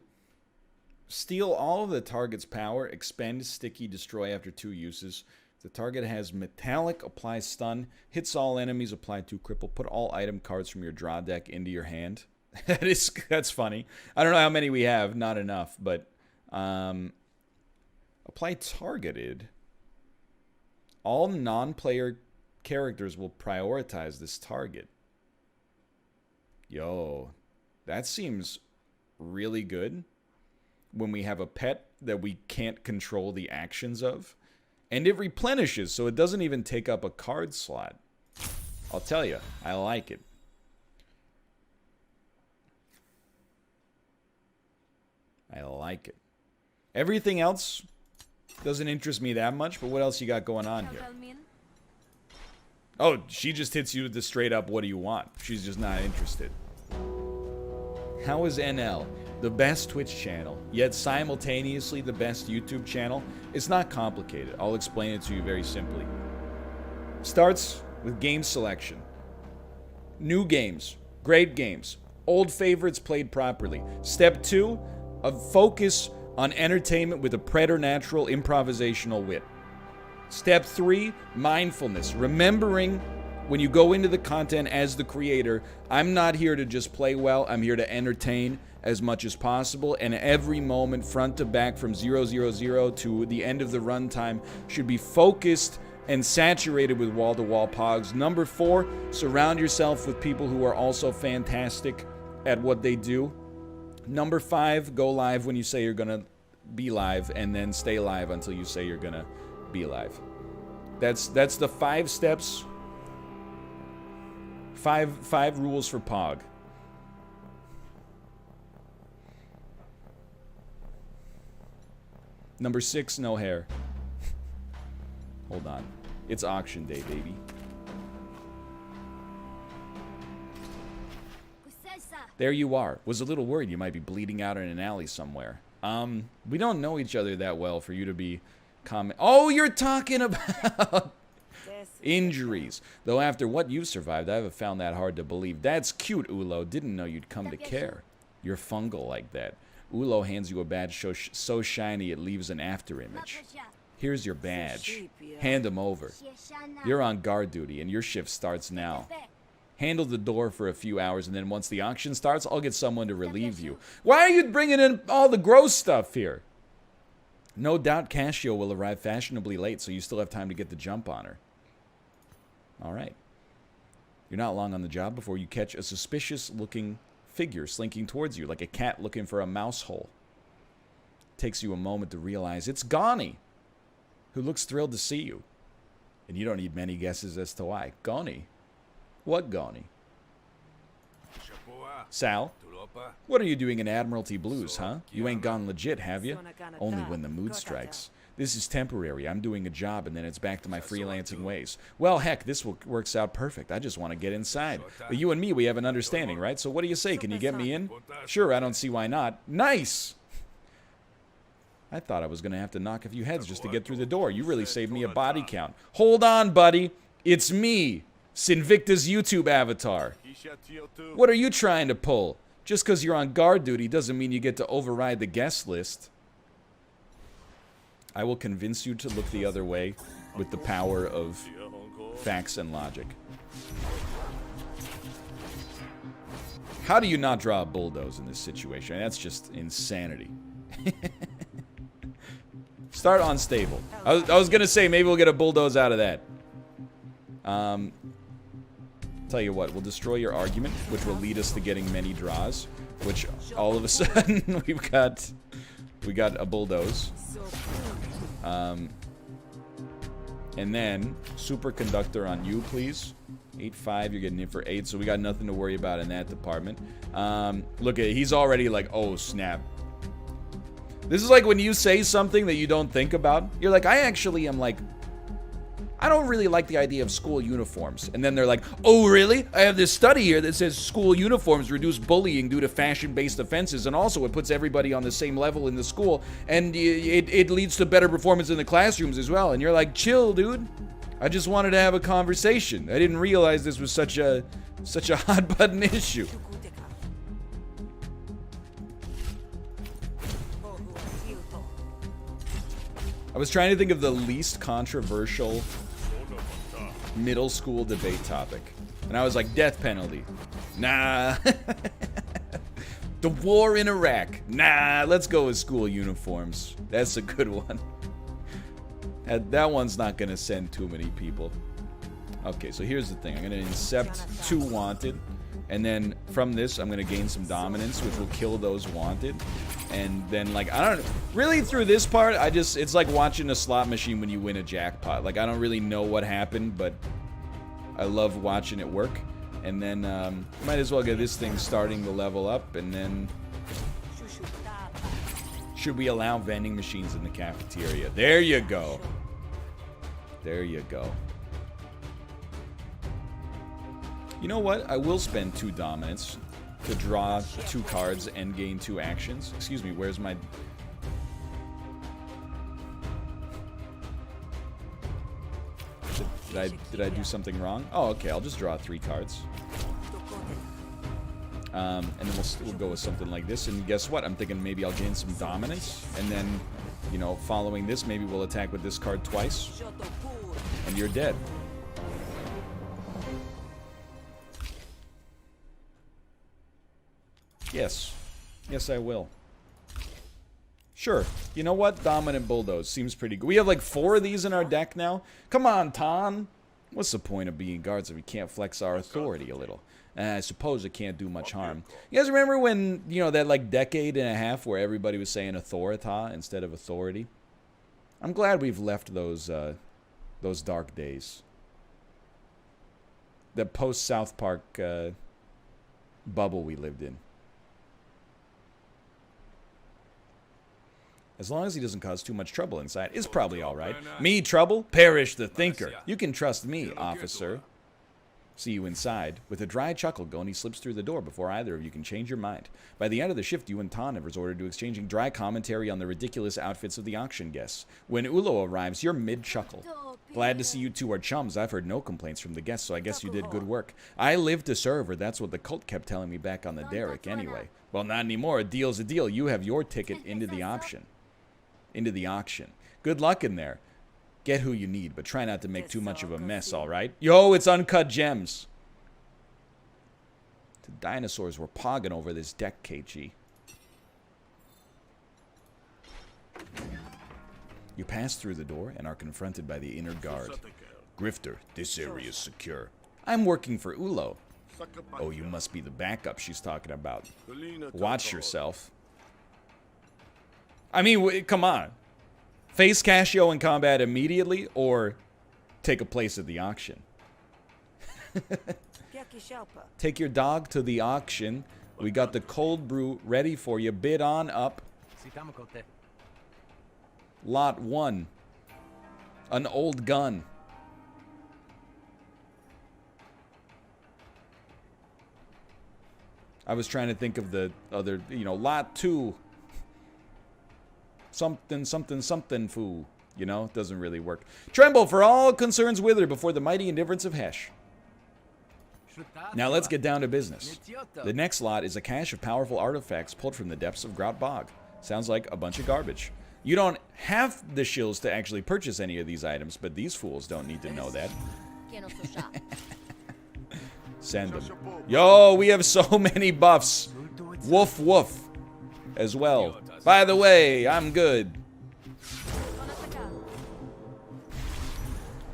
Steal all of the target's power. Expend, sticky, destroy after 2 uses. The target has metallic, apply stun, hits all enemies, apply 2 cripple, put all item cards from your draw deck into your hand. That's funny. I don't know how many we have, not enough, but apply targeted. All non-player characters will prioritize this target. Yo, that seems really good when we have a pet that we can't control the actions of. And it replenishes, so it doesn't even take up a card slot. I'll tell you, I like it. I like it. Everything else doesn't interest me that much, but what else you got going on here? Oh, she just hits you with the straight up, what do you want? She's just not interested. How is NL? The best Twitch channel, yet simultaneously the best YouTube channel? It's not complicated. I'll explain it to you very simply. Starts with game selection. New games, great games, old favorites played properly. Step 2, a focus on entertainment with a preternatural improvisational wit. Step 3, mindfulness. Remembering when you go into the content as the creator, I'm not here to just play well, I'm here to entertain as much as possible, and every moment front to back from 000 to the end of the runtime should be focused and saturated with wall-to-wall pogs. Number 4, surround yourself with people who are also fantastic at what they do. Number 5, go live when you say you're gonna be live, and then stay live until you say you're gonna be live. That's the 5 steps. Five rules for Pog. Number 6, no hair. Hold on. It's auction day, baby. There you are. Was a little worried you might be bleeding out in an alley somewhere. We don't know each other that well for you to be Oh, you're talking about injuries. Though after what you've survived, I haven't found that hard to believe. That's cute, Ulo. Didn't know you'd come to care. You're fungal like that. Ulo hands you a badge so shiny it leaves an afterimage. Here's your badge. Hand him over. You're on guard duty, and your shift starts now. Handle the door for a few hours, and then once the auction starts, I'll get someone to relieve you. Why are you bringing in all the gross stuff here? No doubt Cassio will arrive fashionably late, so you still have time to get the jump on her. All right. You're not long on the job before you catch a suspicious-looking figure slinking towards you, like a cat looking for a mouse hole. Takes you a moment to realize it's Gani, who looks thrilled to see you. And you don't need many guesses as to why. Gani? What Gani? Sal? What are you doing in Admiralty Blues, huh? You ain't gone legit, have you? Only when the mood strikes. This is temporary. I'm doing a job, and then it's back to my freelancing ways. Well, heck, this works out perfect. I just want to get inside. But you and me, we have an understanding, right? So what do you say? Can you get me in? Sure, I don't see why not. Nice! I thought I was going to have to knock a few heads just to get through the door. You really saved me a body count. Hold on, buddy. It's me, Sinvicta's YouTube avatar. What are you trying to pull? Just because you're on guard duty doesn't mean you get to override the guest list. I will convince you to look the other way with the power of facts and logic. How do you not draw a bulldoze in this situation? That's just insanity. Start unstable. I was going to say maybe we'll get a bulldoze out of that. Tell you what, we'll destroy your argument, which will lead us to getting many draws, which all of a sudden we got a bulldoze. And then superconductor on you, please. 8-5, you're getting in for 8, so we got nothing to worry about in that department. Look at it, he's already like, oh snap. This is like when you say something that you don't think about. You're like, I actually am like, I don't really like the idea of school uniforms. And then they're like, oh, really? I have this study here that says school uniforms reduce bullying due to fashion-based offenses, and also it puts everybody on the same level in the school, and it leads to better performance in the classrooms as well. And you're like, chill, dude. I just wanted to have a conversation. I didn't realize this was such a hot-button issue. I was trying to think of the least controversial middle school debate topic. And I was like, death penalty. Nah. The war in Iraq. Nah, let's go with school uniforms. That's a good one. That one's not going to send too many people. Okay, so here's the thing. I'm going to incept 2 wanted. And then from this, I'm going to gain some dominance, which will kill those wanted. And then, like, I don't... Really, through this part, it's like watching a slot machine when you win a jackpot. Like, I don't really know what happened, but I love watching it work. And then, might as well get this thing starting to level up. And then... Should we allow vending machines in the cafeteria? There you go. There you go. You know what? I will spend 2 dominance to draw 2 cards and gain 2 actions. Excuse me, where's my... Did I do something wrong? Oh, okay, I'll just draw 3 cards. And then we'll go with something like this. And guess what? I'm thinking maybe I'll gain some dominance. And then, you know, following this, maybe we'll attack with this card twice. And you're dead. Yes. Yes, I will. Sure. You know what? Dominant Bulldoze seems pretty good. We have like 4 of these in our deck now. Come on, Ton. What's the point of being guards if we can't flex our authority a little? I suppose it can't do much harm. You guys remember when, you know, that like decade and a half where everybody was saying authorita instead of authority? I'm glad we've left those dark days. The post-South Park bubble we lived in. As long as he doesn't cause too much trouble inside, it's probably all right. Me trouble? Perish the thinker. You can trust me, officer. See you inside. With a dry chuckle, Goni slips through the door before either of you can change your mind. By the end of the shift, you and Tan have resorted to exchanging dry commentary on the ridiculous outfits of the auction guests. When Ulo arrives, you're mid-chuckle. Glad to see you two are chums. I've heard no complaints from the guests, so I guess you did good work. I live to serve, or that's what the cult kept telling me back on the derrick anyway. Well, not anymore. A deal's a deal. You have your ticket into the auction. Good luck in there. Get who you need, but try not to make too much of a mess, all right? Yo, it's Uncut Gems. The dinosaurs were pogging over this deck, KG. You pass through the door and are confronted by the inner guard. Grifter, this area is secure. I'm working for Ulo. Oh, you must be the backup she's talking about. Watch yourself. I mean, come on. Face Cassio in combat immediately, or take a place at the auction. Take your dog to the auction. We got the cold brew ready for you. Bid on up. Lot 1. An old gun. I was trying to think of the other, you know, lot 2. Something, something, something foo. You know, doesn't really work. Tremble, for all concerns wither before the mighty indifference of Hesh. Now let's get down to business. The next lot is a cache of powerful artifacts pulled from the depths of Grout Bog. Sounds like a bunch of garbage. You don't have the shills to actually purchase any of these items, but these fools don't need to know that. Send them. Yo, we have so many buffs. Woof woof. As well. By the way, I'm good.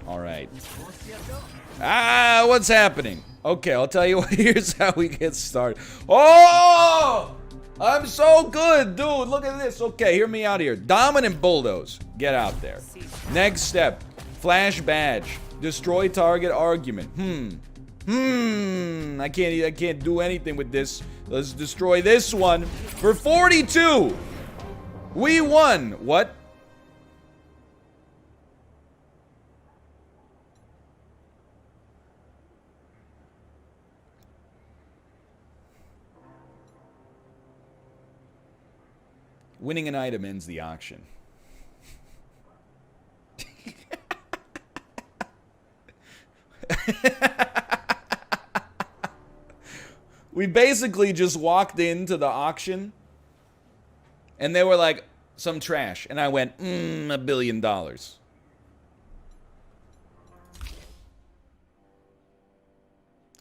Alright. Ah, what's happening? Okay, I'll tell you what. Here's how we get started. Oh! I'm so good, dude. Look at this. Okay, hear me out here. Dominant bulldoze. Get out there. Next step. Flash badge. Destroy target argument. I can't do anything with this. Let's destroy this one for 42. We won. What? Winning an item ends the auction. We basically just walked into the auction and they were like, some trash. And I went, $1 billion.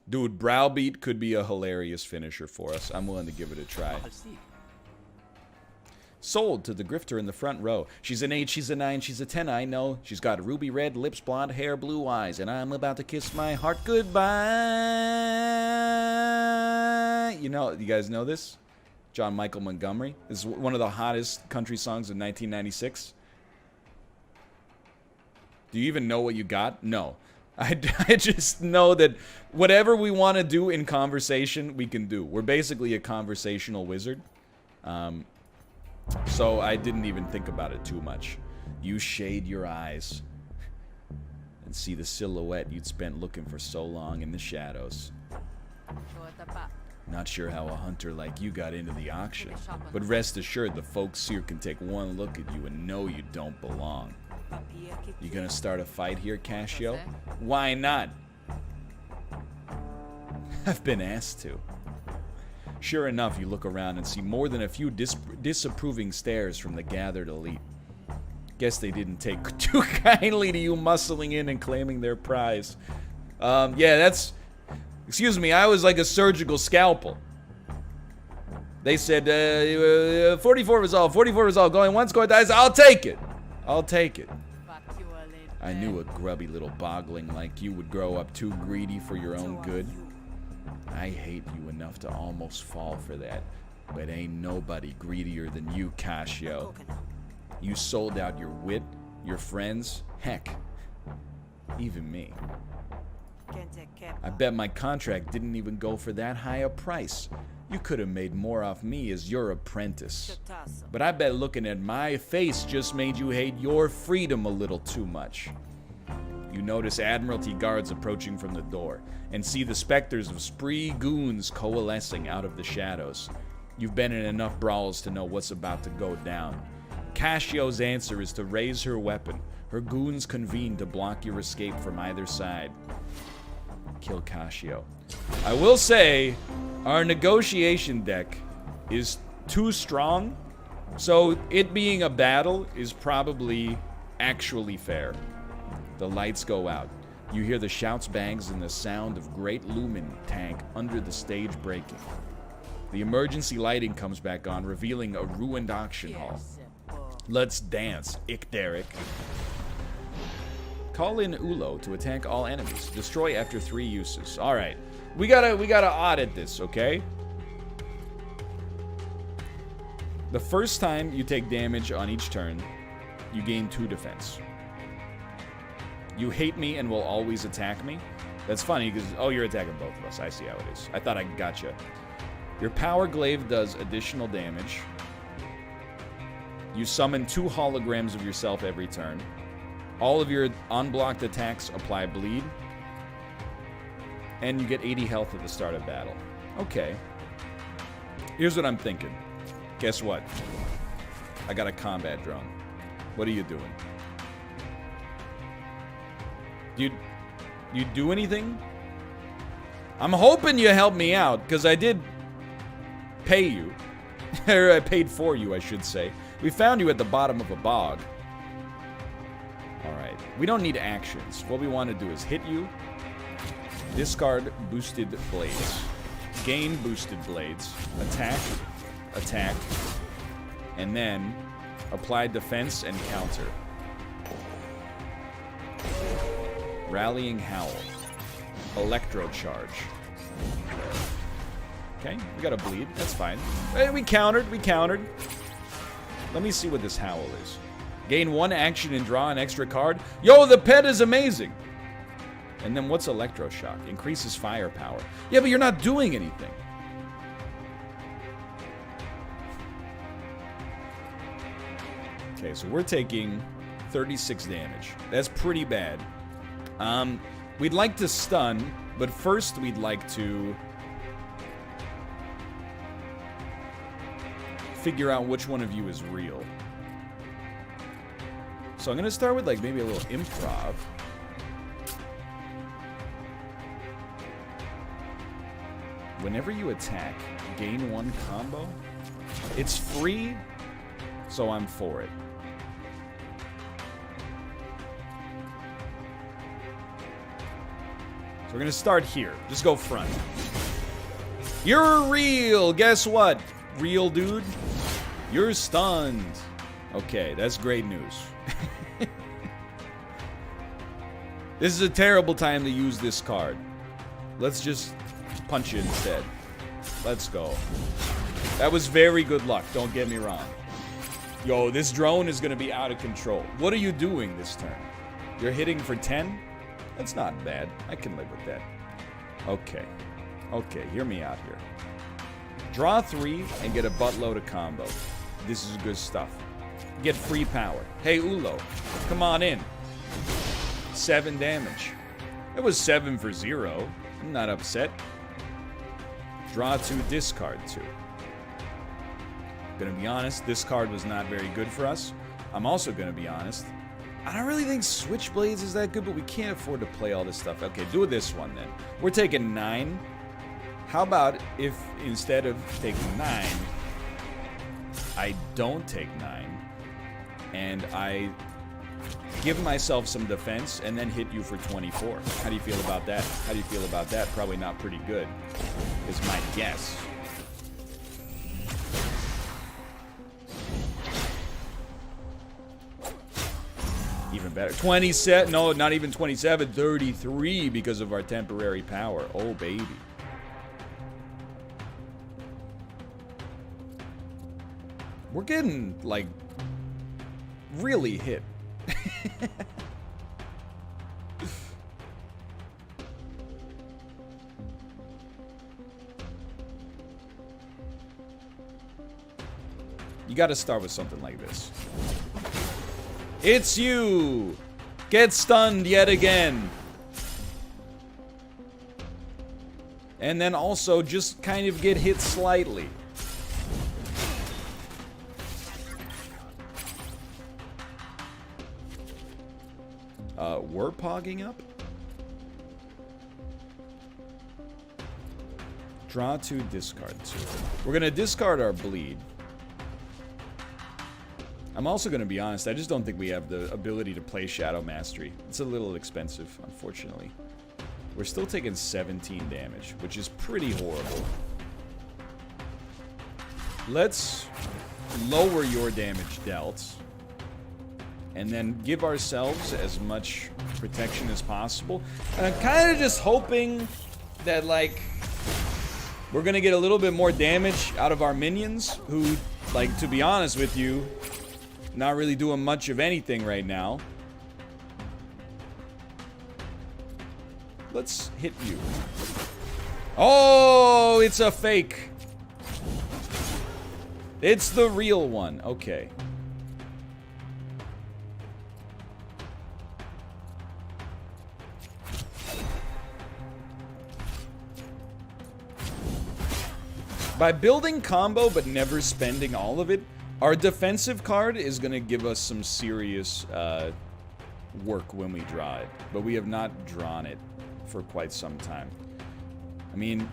Dude, Browbeat could be a hilarious finisher for us. I'm willing to give it a try. Sold to the grifter in the front row. She's an 8, she's a 9, she's a 10, I know. She's got ruby red lips, blonde hair, blue eyes, and I'm about to kiss my heart goodbye. You know, you guys know this? John Michael Montgomery. This is one of the hottest country songs of 1996. Do you even know what you got? No. I just know that whatever we want to do in conversation, we can do. We're basically a conversational wizard. So I didn't even think about it too much. You shade your eyes and see the silhouette you'd spent looking for so long in the shadows. Not sure how a hunter like you got into the auction, but rest assured the folks here can take one look at you and know you don't belong. You gonna start a fight here, Cassio? Why not? I've been asked to. Sure enough, you look around and see more than a few disapproving stares from the gathered elite. Guess they didn't take too kindly to you muscling in and claiming their prize. Yeah, that's... Excuse me, I was like a surgical scalpel. They said, 44 resolve, 44 resolve, going once, going twice. I'll take it. I'll take it. I knew a grubby little bogling like you would grow up too greedy for your own good. I hate you enough to almost fall for that, but ain't nobody greedier than you, Cassio. You sold out your wit, your friends, heck, even me. I bet my contract didn't even go for that high a price. You could have made more off me as your apprentice. But I bet looking at my face just made you hate your freedom a little too much. You notice Admiralty guards approaching from the door, and see the specters of spree goons coalescing out of the shadows. You've been in enough brawls to know what's about to go down. Cassio's answer is to raise her weapon. Her goons convene to block your escape from either side. Kill Cassio. I will say, our negotiation deck is too strong, so it being a battle is probably actually fair. The lights go out. You hear the shouts, bangs, and the sound of great lumen tank under the stage breaking. The emergency lighting comes back on, revealing a ruined auction hall. Let's dance, Ikdarik. Call in Ulo to attack all enemies. Destroy after 3 uses. Alright. We gotta audit this, okay? The first time you take damage on each turn, you gain 2 defense. You hate me and will always attack me. That's funny because, oh, you're attacking both of us. I see how it is. I thought I gotcha. Your power glaive does additional damage. You summon 2 holograms of yourself every turn. All of your unblocked attacks apply bleed. And you get 80 health at the start of battle. Okay. Here's what I'm thinking. Guess what? I got a combat drone. What are you doing? You do anything? I'm hoping you help me out, because I did pay you. Or I paid for you, I should say. We found you at the bottom of a bog. Alright. We don't need actions. What we want to do is hit you. Discard boosted blades. Gain boosted blades. Attack. Attack. And then apply defense and counter. Rallying Howl. Electro Charge. Okay, we got a bleed. That's fine. Hey, we countered. We countered. Let me see what this Howl is. Gain 1 action and draw an extra card. Yo, the pet is amazing. And then what's Electroshock? Increases firepower. Yeah, but you're not doing anything. Okay, so we're taking 36 damage. That's pretty bad. We'd like to stun, but first we'd like to figure out which one of you is real. So I'm gonna start with like maybe a little improv. Whenever you attack, gain 1 combo. It's free, so I'm for it. So we're gonna start here. Just go front. You're real! Guess what? Real dude? You're stunned. Okay, that's great news. This is a terrible time to use this card. Let's just punch you instead. Let's go. That was very good luck, don't get me wrong. Yo, this drone is gonna be out of control. What are you doing this turn? You're hitting for 10? That's not bad. I can live with that. Okay. Okay, hear me out here. Draw 3 and get a buttload of combo. This is good stuff. Get free power. Hey, Ulo, come on in. 7 damage. It was 7 for 0. I'm not upset. Draw 2, discard 2. Gonna be honest, this card was not very good for us. I'm also gonna be honest. I don't really think Switchblades is that good, but we can't afford to play all this stuff. Okay, do this one then. We're taking 9. How about if instead of taking 9, I don't take 9, and I give myself some defense and then hit you for 24. How do you feel about that? How do you feel about that? Probably not pretty good, is my guess. Even better. 27, no, not even 27, 33 because of our temporary power. Oh, baby. We're getting, like, really hit. You gotta start with something like this. It's you! Get stunned yet again. And then also just kind of get hit slightly. We're pogging up? Draw 2, discard 2. We're gonna discard our bleed. I'm also gonna be honest, I just don't think we have the ability to play Shadow Mastery. It's a little expensive, unfortunately. We're still taking 17 damage, which is pretty horrible. Let's lower your damage dealt and then give ourselves as much protection as possible. And I'm kind of just hoping that, like, we're gonna get a little bit more damage out of our minions, who, like, to be honest with you, not really doing much of anything right now. Let's hit you. Oh, it's a fake. It's the real one. Okay. By building combo but never spending all of it, our defensive card is going to give us some serious work when we draw it. But we have not drawn it for quite some time. I mean,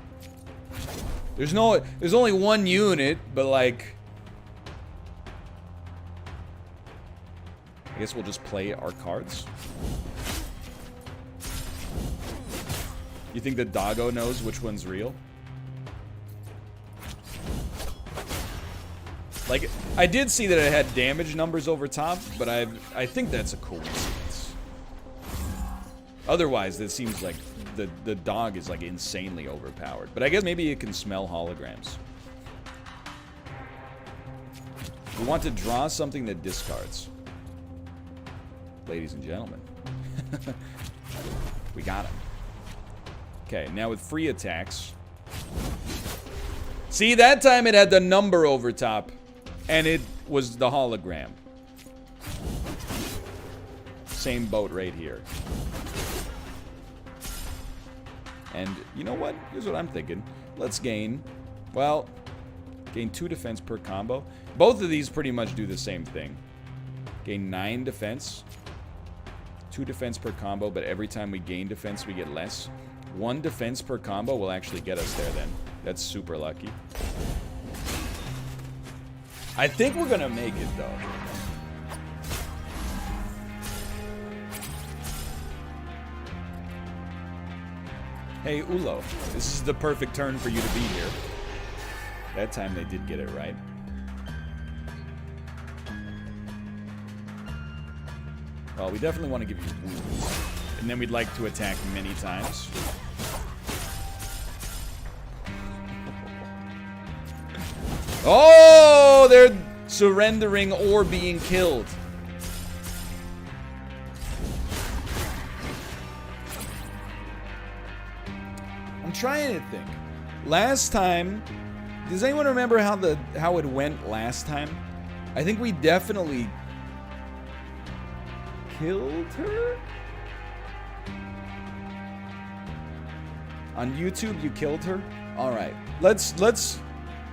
there's only one unit, but like, I guess we'll just play our cards. You think the doggo knows which one's real? Like, I did see that it had damage numbers over top, but I think that's a coincidence. Otherwise, it seems like the dog is like insanely overpowered. But I guess maybe it can smell holograms. We want to draw something that discards. Ladies and gentlemen. We got him. Okay, now with free attacks. See, that time it had the number over top. And it was the hologram. Same boat right here. And you know what? Here's what I'm thinking. Let's gain, well, gain 2 defense per combo. Both of these pretty much do the same thing. Gain 9 defense. 2 defense per combo, but every time we gain defense, we get less. 1 defense per combo will actually get us there then. That's super lucky. I think we're gonna make it, though. Hey, Ulo, this is the perfect turn for you to be here. That time they did get it right. Well, we definitely want to give you wounds. And then we'd like to attack many times. Oh, they're surrendering or being killed. I'm trying to think. Last time, does anyone remember how it went last time? I think we definitely killed her. On YouTube, you killed her. All right, let's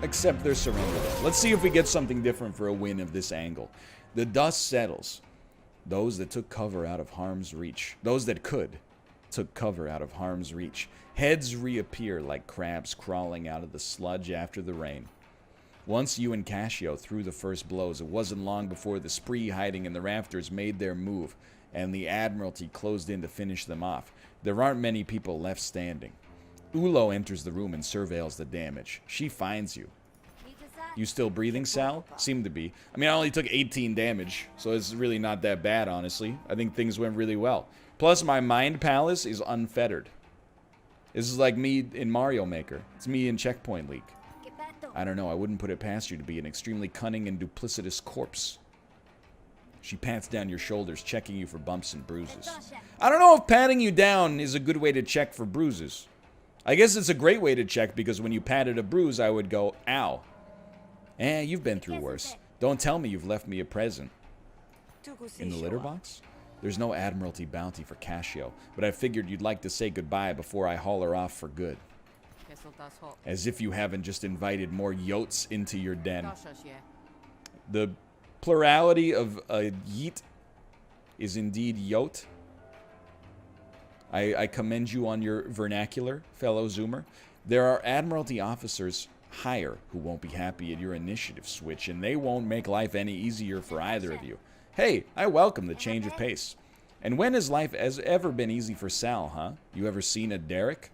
accept their surrender, though. Let's see if we get something different for a win of this angle. The dust settles. Those that took cover out of harm's reach. Those that could took cover out of harm's reach. Heads reappear like crabs crawling out of the sludge after the rain. Once you and Cassio threw the first blows, it wasn't long before the spree hiding in the rafters made their move, and the Admiralty closed in to finish them off. There aren't many people left standing. Ulo enters the room and surveils the damage. She finds you. You still breathing, Sal? Seem to be. I mean, I only took 18 damage, so it's really not that bad, honestly. I think things went really well. Plus, my Mind Palace is unfettered. This is like me in Mario Maker. It's me in Checkpoint League. I don't know, I wouldn't put it past you to be an extremely cunning and duplicitous corpse. She pats down your shoulders, checking you for bumps and bruises. I don't know if patting you down is a good way to check for bruises. I guess it's a great way to check because when you patted a bruise, I would go, ow. You've been through worse. Don't tell me you've left me a present. In the litter box? There's no Admiralty bounty for Cassio, but I figured you'd like to say goodbye before I haul her off for good. As if you haven't just invited more yotes into your den. The plurality of a yeet is indeed yote. I commend you on your vernacular, fellow Zoomer. There are Admiralty officers higher who won't be happy at your initiative switch, and they won't make life any easier for either of you. Hey, I welcome the change of pace. And when has life ever been easy for Sal, huh? You ever seen a Derek?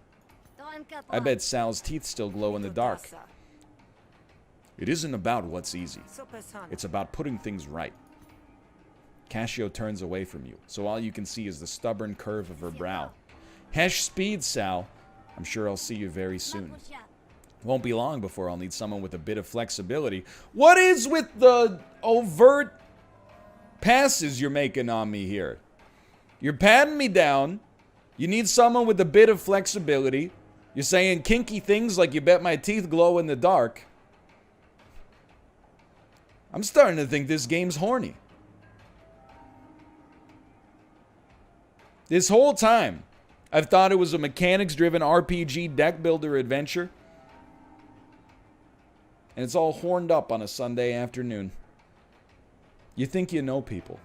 I bet Sal's teeth still glow in the dark. It isn't about what's easy. It's about putting things right. Cassio turns away from you, so all you can see is the stubborn curve of her brow. Hesh speed, Sal. I'm sure I'll see you very soon. Won't be long before I'll need someone with a bit of flexibility. What is with the overt passes you're making on me here? You're patting me down. You need someone with a bit of flexibility. You're saying kinky things like you bet my teeth glow in the dark. I'm starting to think this game's horny. This whole time, I've thought it was a mechanics-driven RPG deck builder adventure. And it's all horned up on a Sunday afternoon. You think you know people.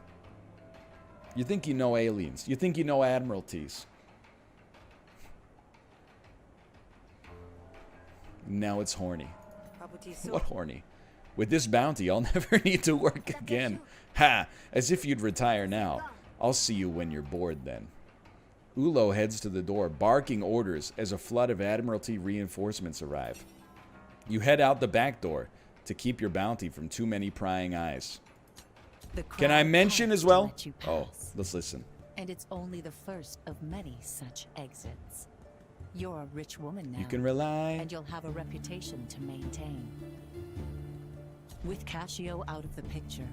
You think you know aliens. You think you know admiralties. Now it's horny. What horny? With this bounty, I'll never need to work again. Ha! As if you'd retire now. I'll see you when you're bored then. Ulo heads to the door, barking orders as a flood of Admiralty reinforcements arrive. You head out the back door to keep your bounty from too many prying eyes. Can I mention as well? Oh, let's listen.
And it's only the first of many such exits. You're a rich woman now.
You can rely.
And you'll have a reputation to maintain. With Cassio out of the picture,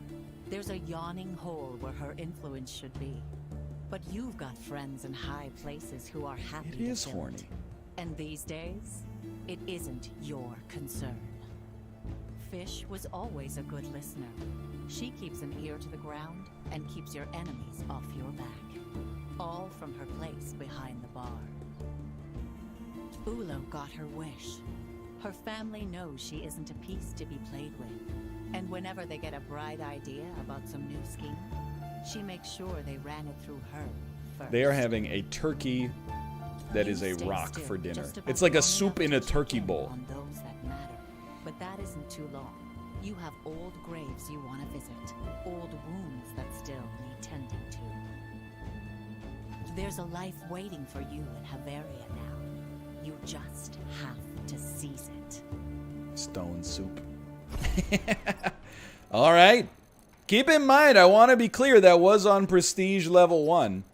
there's a yawning hole where her influence should be. But you've got friends in high places who are happy to fill it. It is horny. And these days, it isn't your concern. Fish was always a good listener. She keeps an ear to the ground and keeps your enemies off your back. All from her place behind the bar. Ulo got her wish. Her family knows she isn't a piece to be played with. And whenever they get a bright idea about some new scheme, she makes sure they ran it through her first.
They are having a turkey that is a rock for dinner. It's like a soup in a turkey bowl.
On those that matter. But that isn't too long. You have old graves you want to visit. Old wounds that still need tending to. There's a life waiting for you in Havaria now. You just have to seize it.
Stone soup. All right. Keep in mind, I want to be clear, that was on Prestige level 1.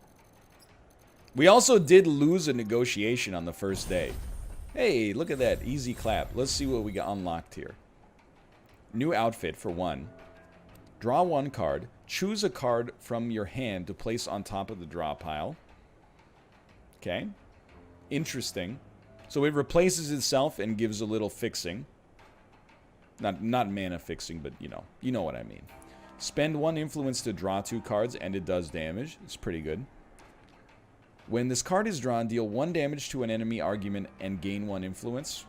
We also did lose a negotiation on the first day. Hey, look at that. Easy clap. Let's see what we got unlocked here. New outfit for 1. Draw 1 card. Choose a card from your hand to place on top of the draw pile. Okay. Interesting. So it replaces itself and gives a little fixing. Not mana fixing, but you know what I mean. Spend 1 influence to draw 2 cards, and it does damage. It's pretty good. When this card is drawn, deal 1 damage to an enemy argument and gain 1 influence.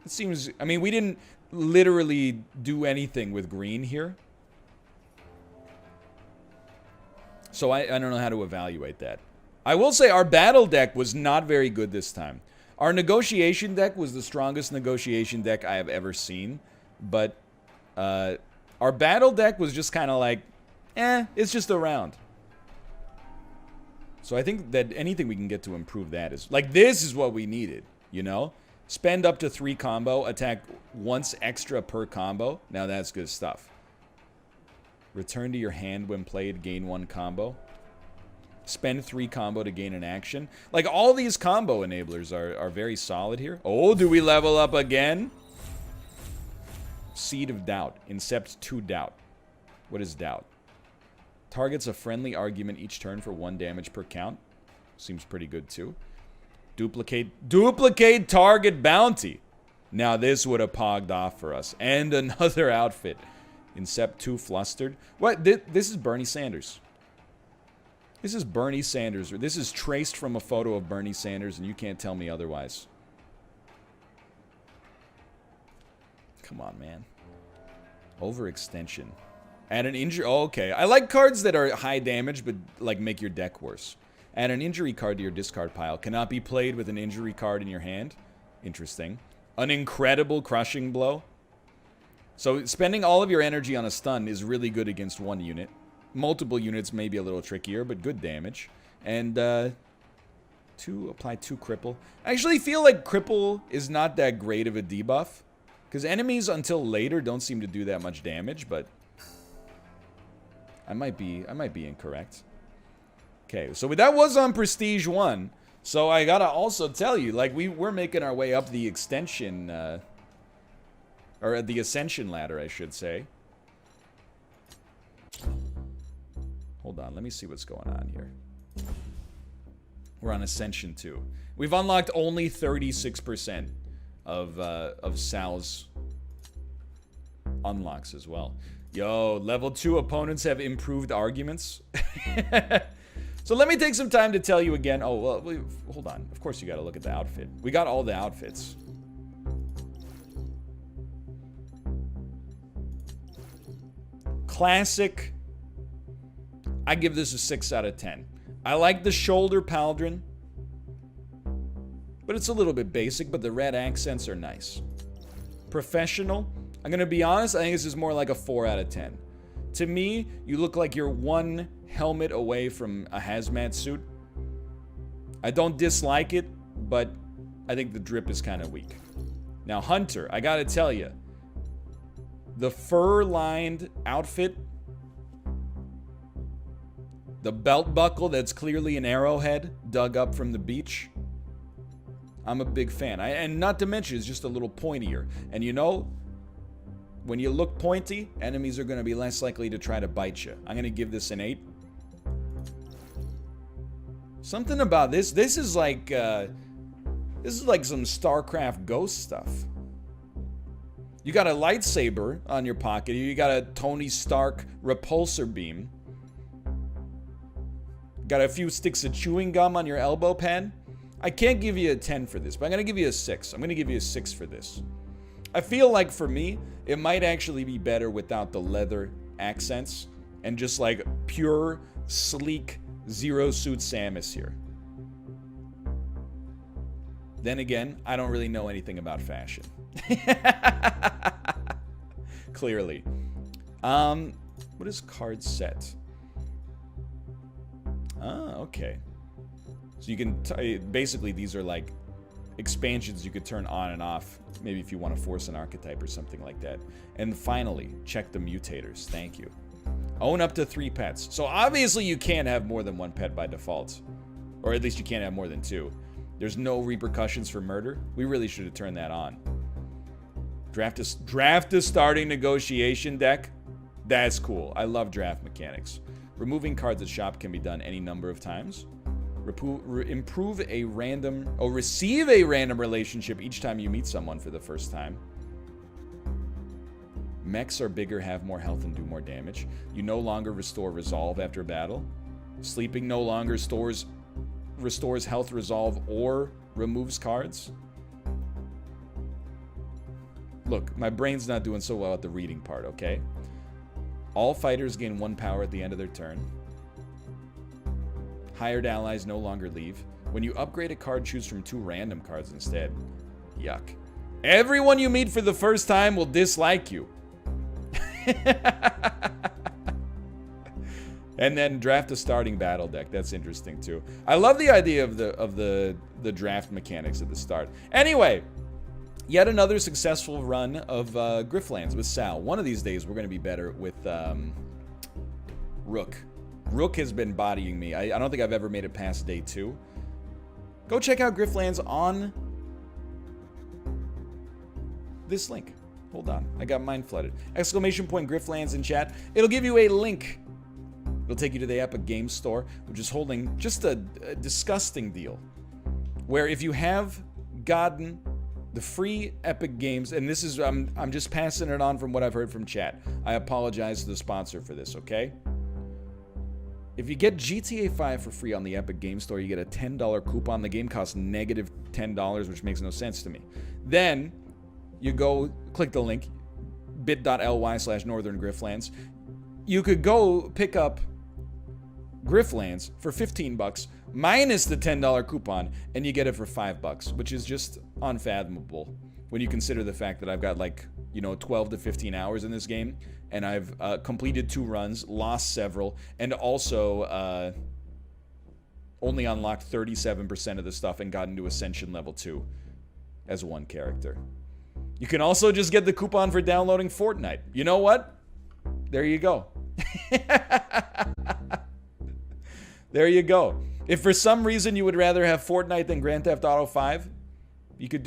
It seems... I mean, we didn't literally do anything with green here. So I don't know how to evaluate that. I will say our battle deck was not very good this time. Our negotiation deck was the strongest negotiation deck I have ever seen. But our battle deck was just kind of like, it's just around. So I think that anything we can get to improve that is... Like, this is what we needed, you know? Spend up to 3 combo, attack once extra per combo. Now that's good stuff. Return to your hand when played, gain 1 combo. Spend 3 combo to gain an action. Like, all these combo enablers are very solid here. Oh, do we level up again? Seed of Doubt. Incept 2 Doubt. What is Doubt? Targets a friendly argument each turn for 1 damage per count. Seems pretty good, too. Duplicate target bounty. Now, this would have pogged off for us. And another outfit. Incept 2 Flustered. What? This is Bernie Sanders. This is Bernie Sanders. This is traced from a photo of Bernie Sanders, and you can't tell me otherwise. Come on, man. Overextension. Add an injury... Oh, okay. I like cards that are high damage, but, like, make your deck worse. Add an injury card to your discard pile. Cannot be played with an injury card in your hand. Interesting. An incredible crushing blow. So, spending all of your energy on a stun is really good against 1 unit. Multiple units may be a little trickier, but good damage. And, apply 2 cripple. I actually feel like cripple is not that great of a debuff. Because enemies until later don't seem to do that much damage, but... I might be incorrect. Okay, so that was on Prestige 1. So I gotta also tell you, like, we're making our way up the extension, or the ascension ladder, I should say. Hold on, let me see what's going on here. We're on Ascension 2. We've unlocked only 36% of Sal's unlocks as well. Yo, level 2 opponents have improved arguments. So let me take some time to tell you again. Oh, well, hold on. Of course you gotta look at the outfit. We got all the outfits. Classic. I give this a 6 out of 10. I like the shoulder pauldron, but it's a little bit basic, but the red accents are nice. Professional. I'm gonna be honest, I think this is more like a 4 out of 10. To me, you look like you're one helmet away from a hazmat suit. I don't dislike it, but I think the drip is kind of weak. Now, Hunter, I gotta tell you, the fur-lined outfit, the belt buckle that's clearly an arrowhead dug up from the beach, I'm a big fan. And not to mention, it's just a little pointier. And you know, when you look pointy, enemies are going to be less likely to try to bite you. I'm going to give this an 8. Something about this is like some StarCraft Ghost stuff. You got a lightsaber on your pocket. You got a Tony Stark repulsor beam. Got a few sticks of chewing gum on your elbow pad. I can't give you a 10 for this, but I'm going to give you a 6. I'm going to give you a 6 for this. I feel like for me, it might actually be better without the leather accents and just like pure, sleek, zero-suit Samus here. Then again, I don't really know anything about fashion. Clearly. What is card set? Ah, okay. So you can, basically these are like expansions you could turn on and off, maybe if you want to force an archetype or something like that. And finally, check the mutators. Thank you. Own up to 3 pets. So obviously you can't have more than 1 pet by default. Or at least you can't have more than 2. There's no repercussions for murder. We really should have turned that on. Draft a starting negotiation deck. That's cool. I love draft mechanics. Removing cards at shop can be done any number of times. Receive a random relationship each time you meet someone for the first time. Mechs are bigger, have more health, and do more damage. You no longer restore resolve after battle. Sleeping no longer restores health, resolve, or removes cards. Look, my brain's not doing so well at the reading part, okay? All fighters gain 1 power at the end of their turn. Hired allies no longer leave. When you upgrade a card, choose from 2 random cards instead. Yuck. Everyone you meet for the first time will dislike you. And then draft a starting battle deck. That's interesting too. I love the idea of the draft mechanics at the start. Anyway, yet another successful run of Griftlands with Sal. One of these days we're going to be better with Rook. Rook has been bodying me. I don't think I've ever made it past day 2. Go check out Griftlands on this link. Hold on. I got mine flooded. Exclamation point Griftlands in chat. It'll give you a link. It'll take you to the Epic Games Store, which is holding just a disgusting deal. Where if you have gotten the free Epic Games, and this is, I'm just passing it on from what I've heard from chat. I apologize to the sponsor for this, okay? If you get GTA 5 for free on the Epic Games Store, you get a $10 coupon. The game costs negative $10, which makes no sense to me. Then, you go, click the link, bit.ly/northern-griftlands. You could go pick up Griftlands for 15 bucks, minus the $10 coupon, and you get it for $5, which is just unfathomable when you consider the fact that I've got, like, you know, 12 to 15 hours in this game, and I've completed 2 runs, lost several, and also only unlocked 37% of the stuff and gotten to Ascension level 2 as 1 character. You can also just get the coupon for downloading Fortnite. You know what? There you go. There you go. If for some reason you would rather have Fortnite than Grand Theft Auto 5, you could do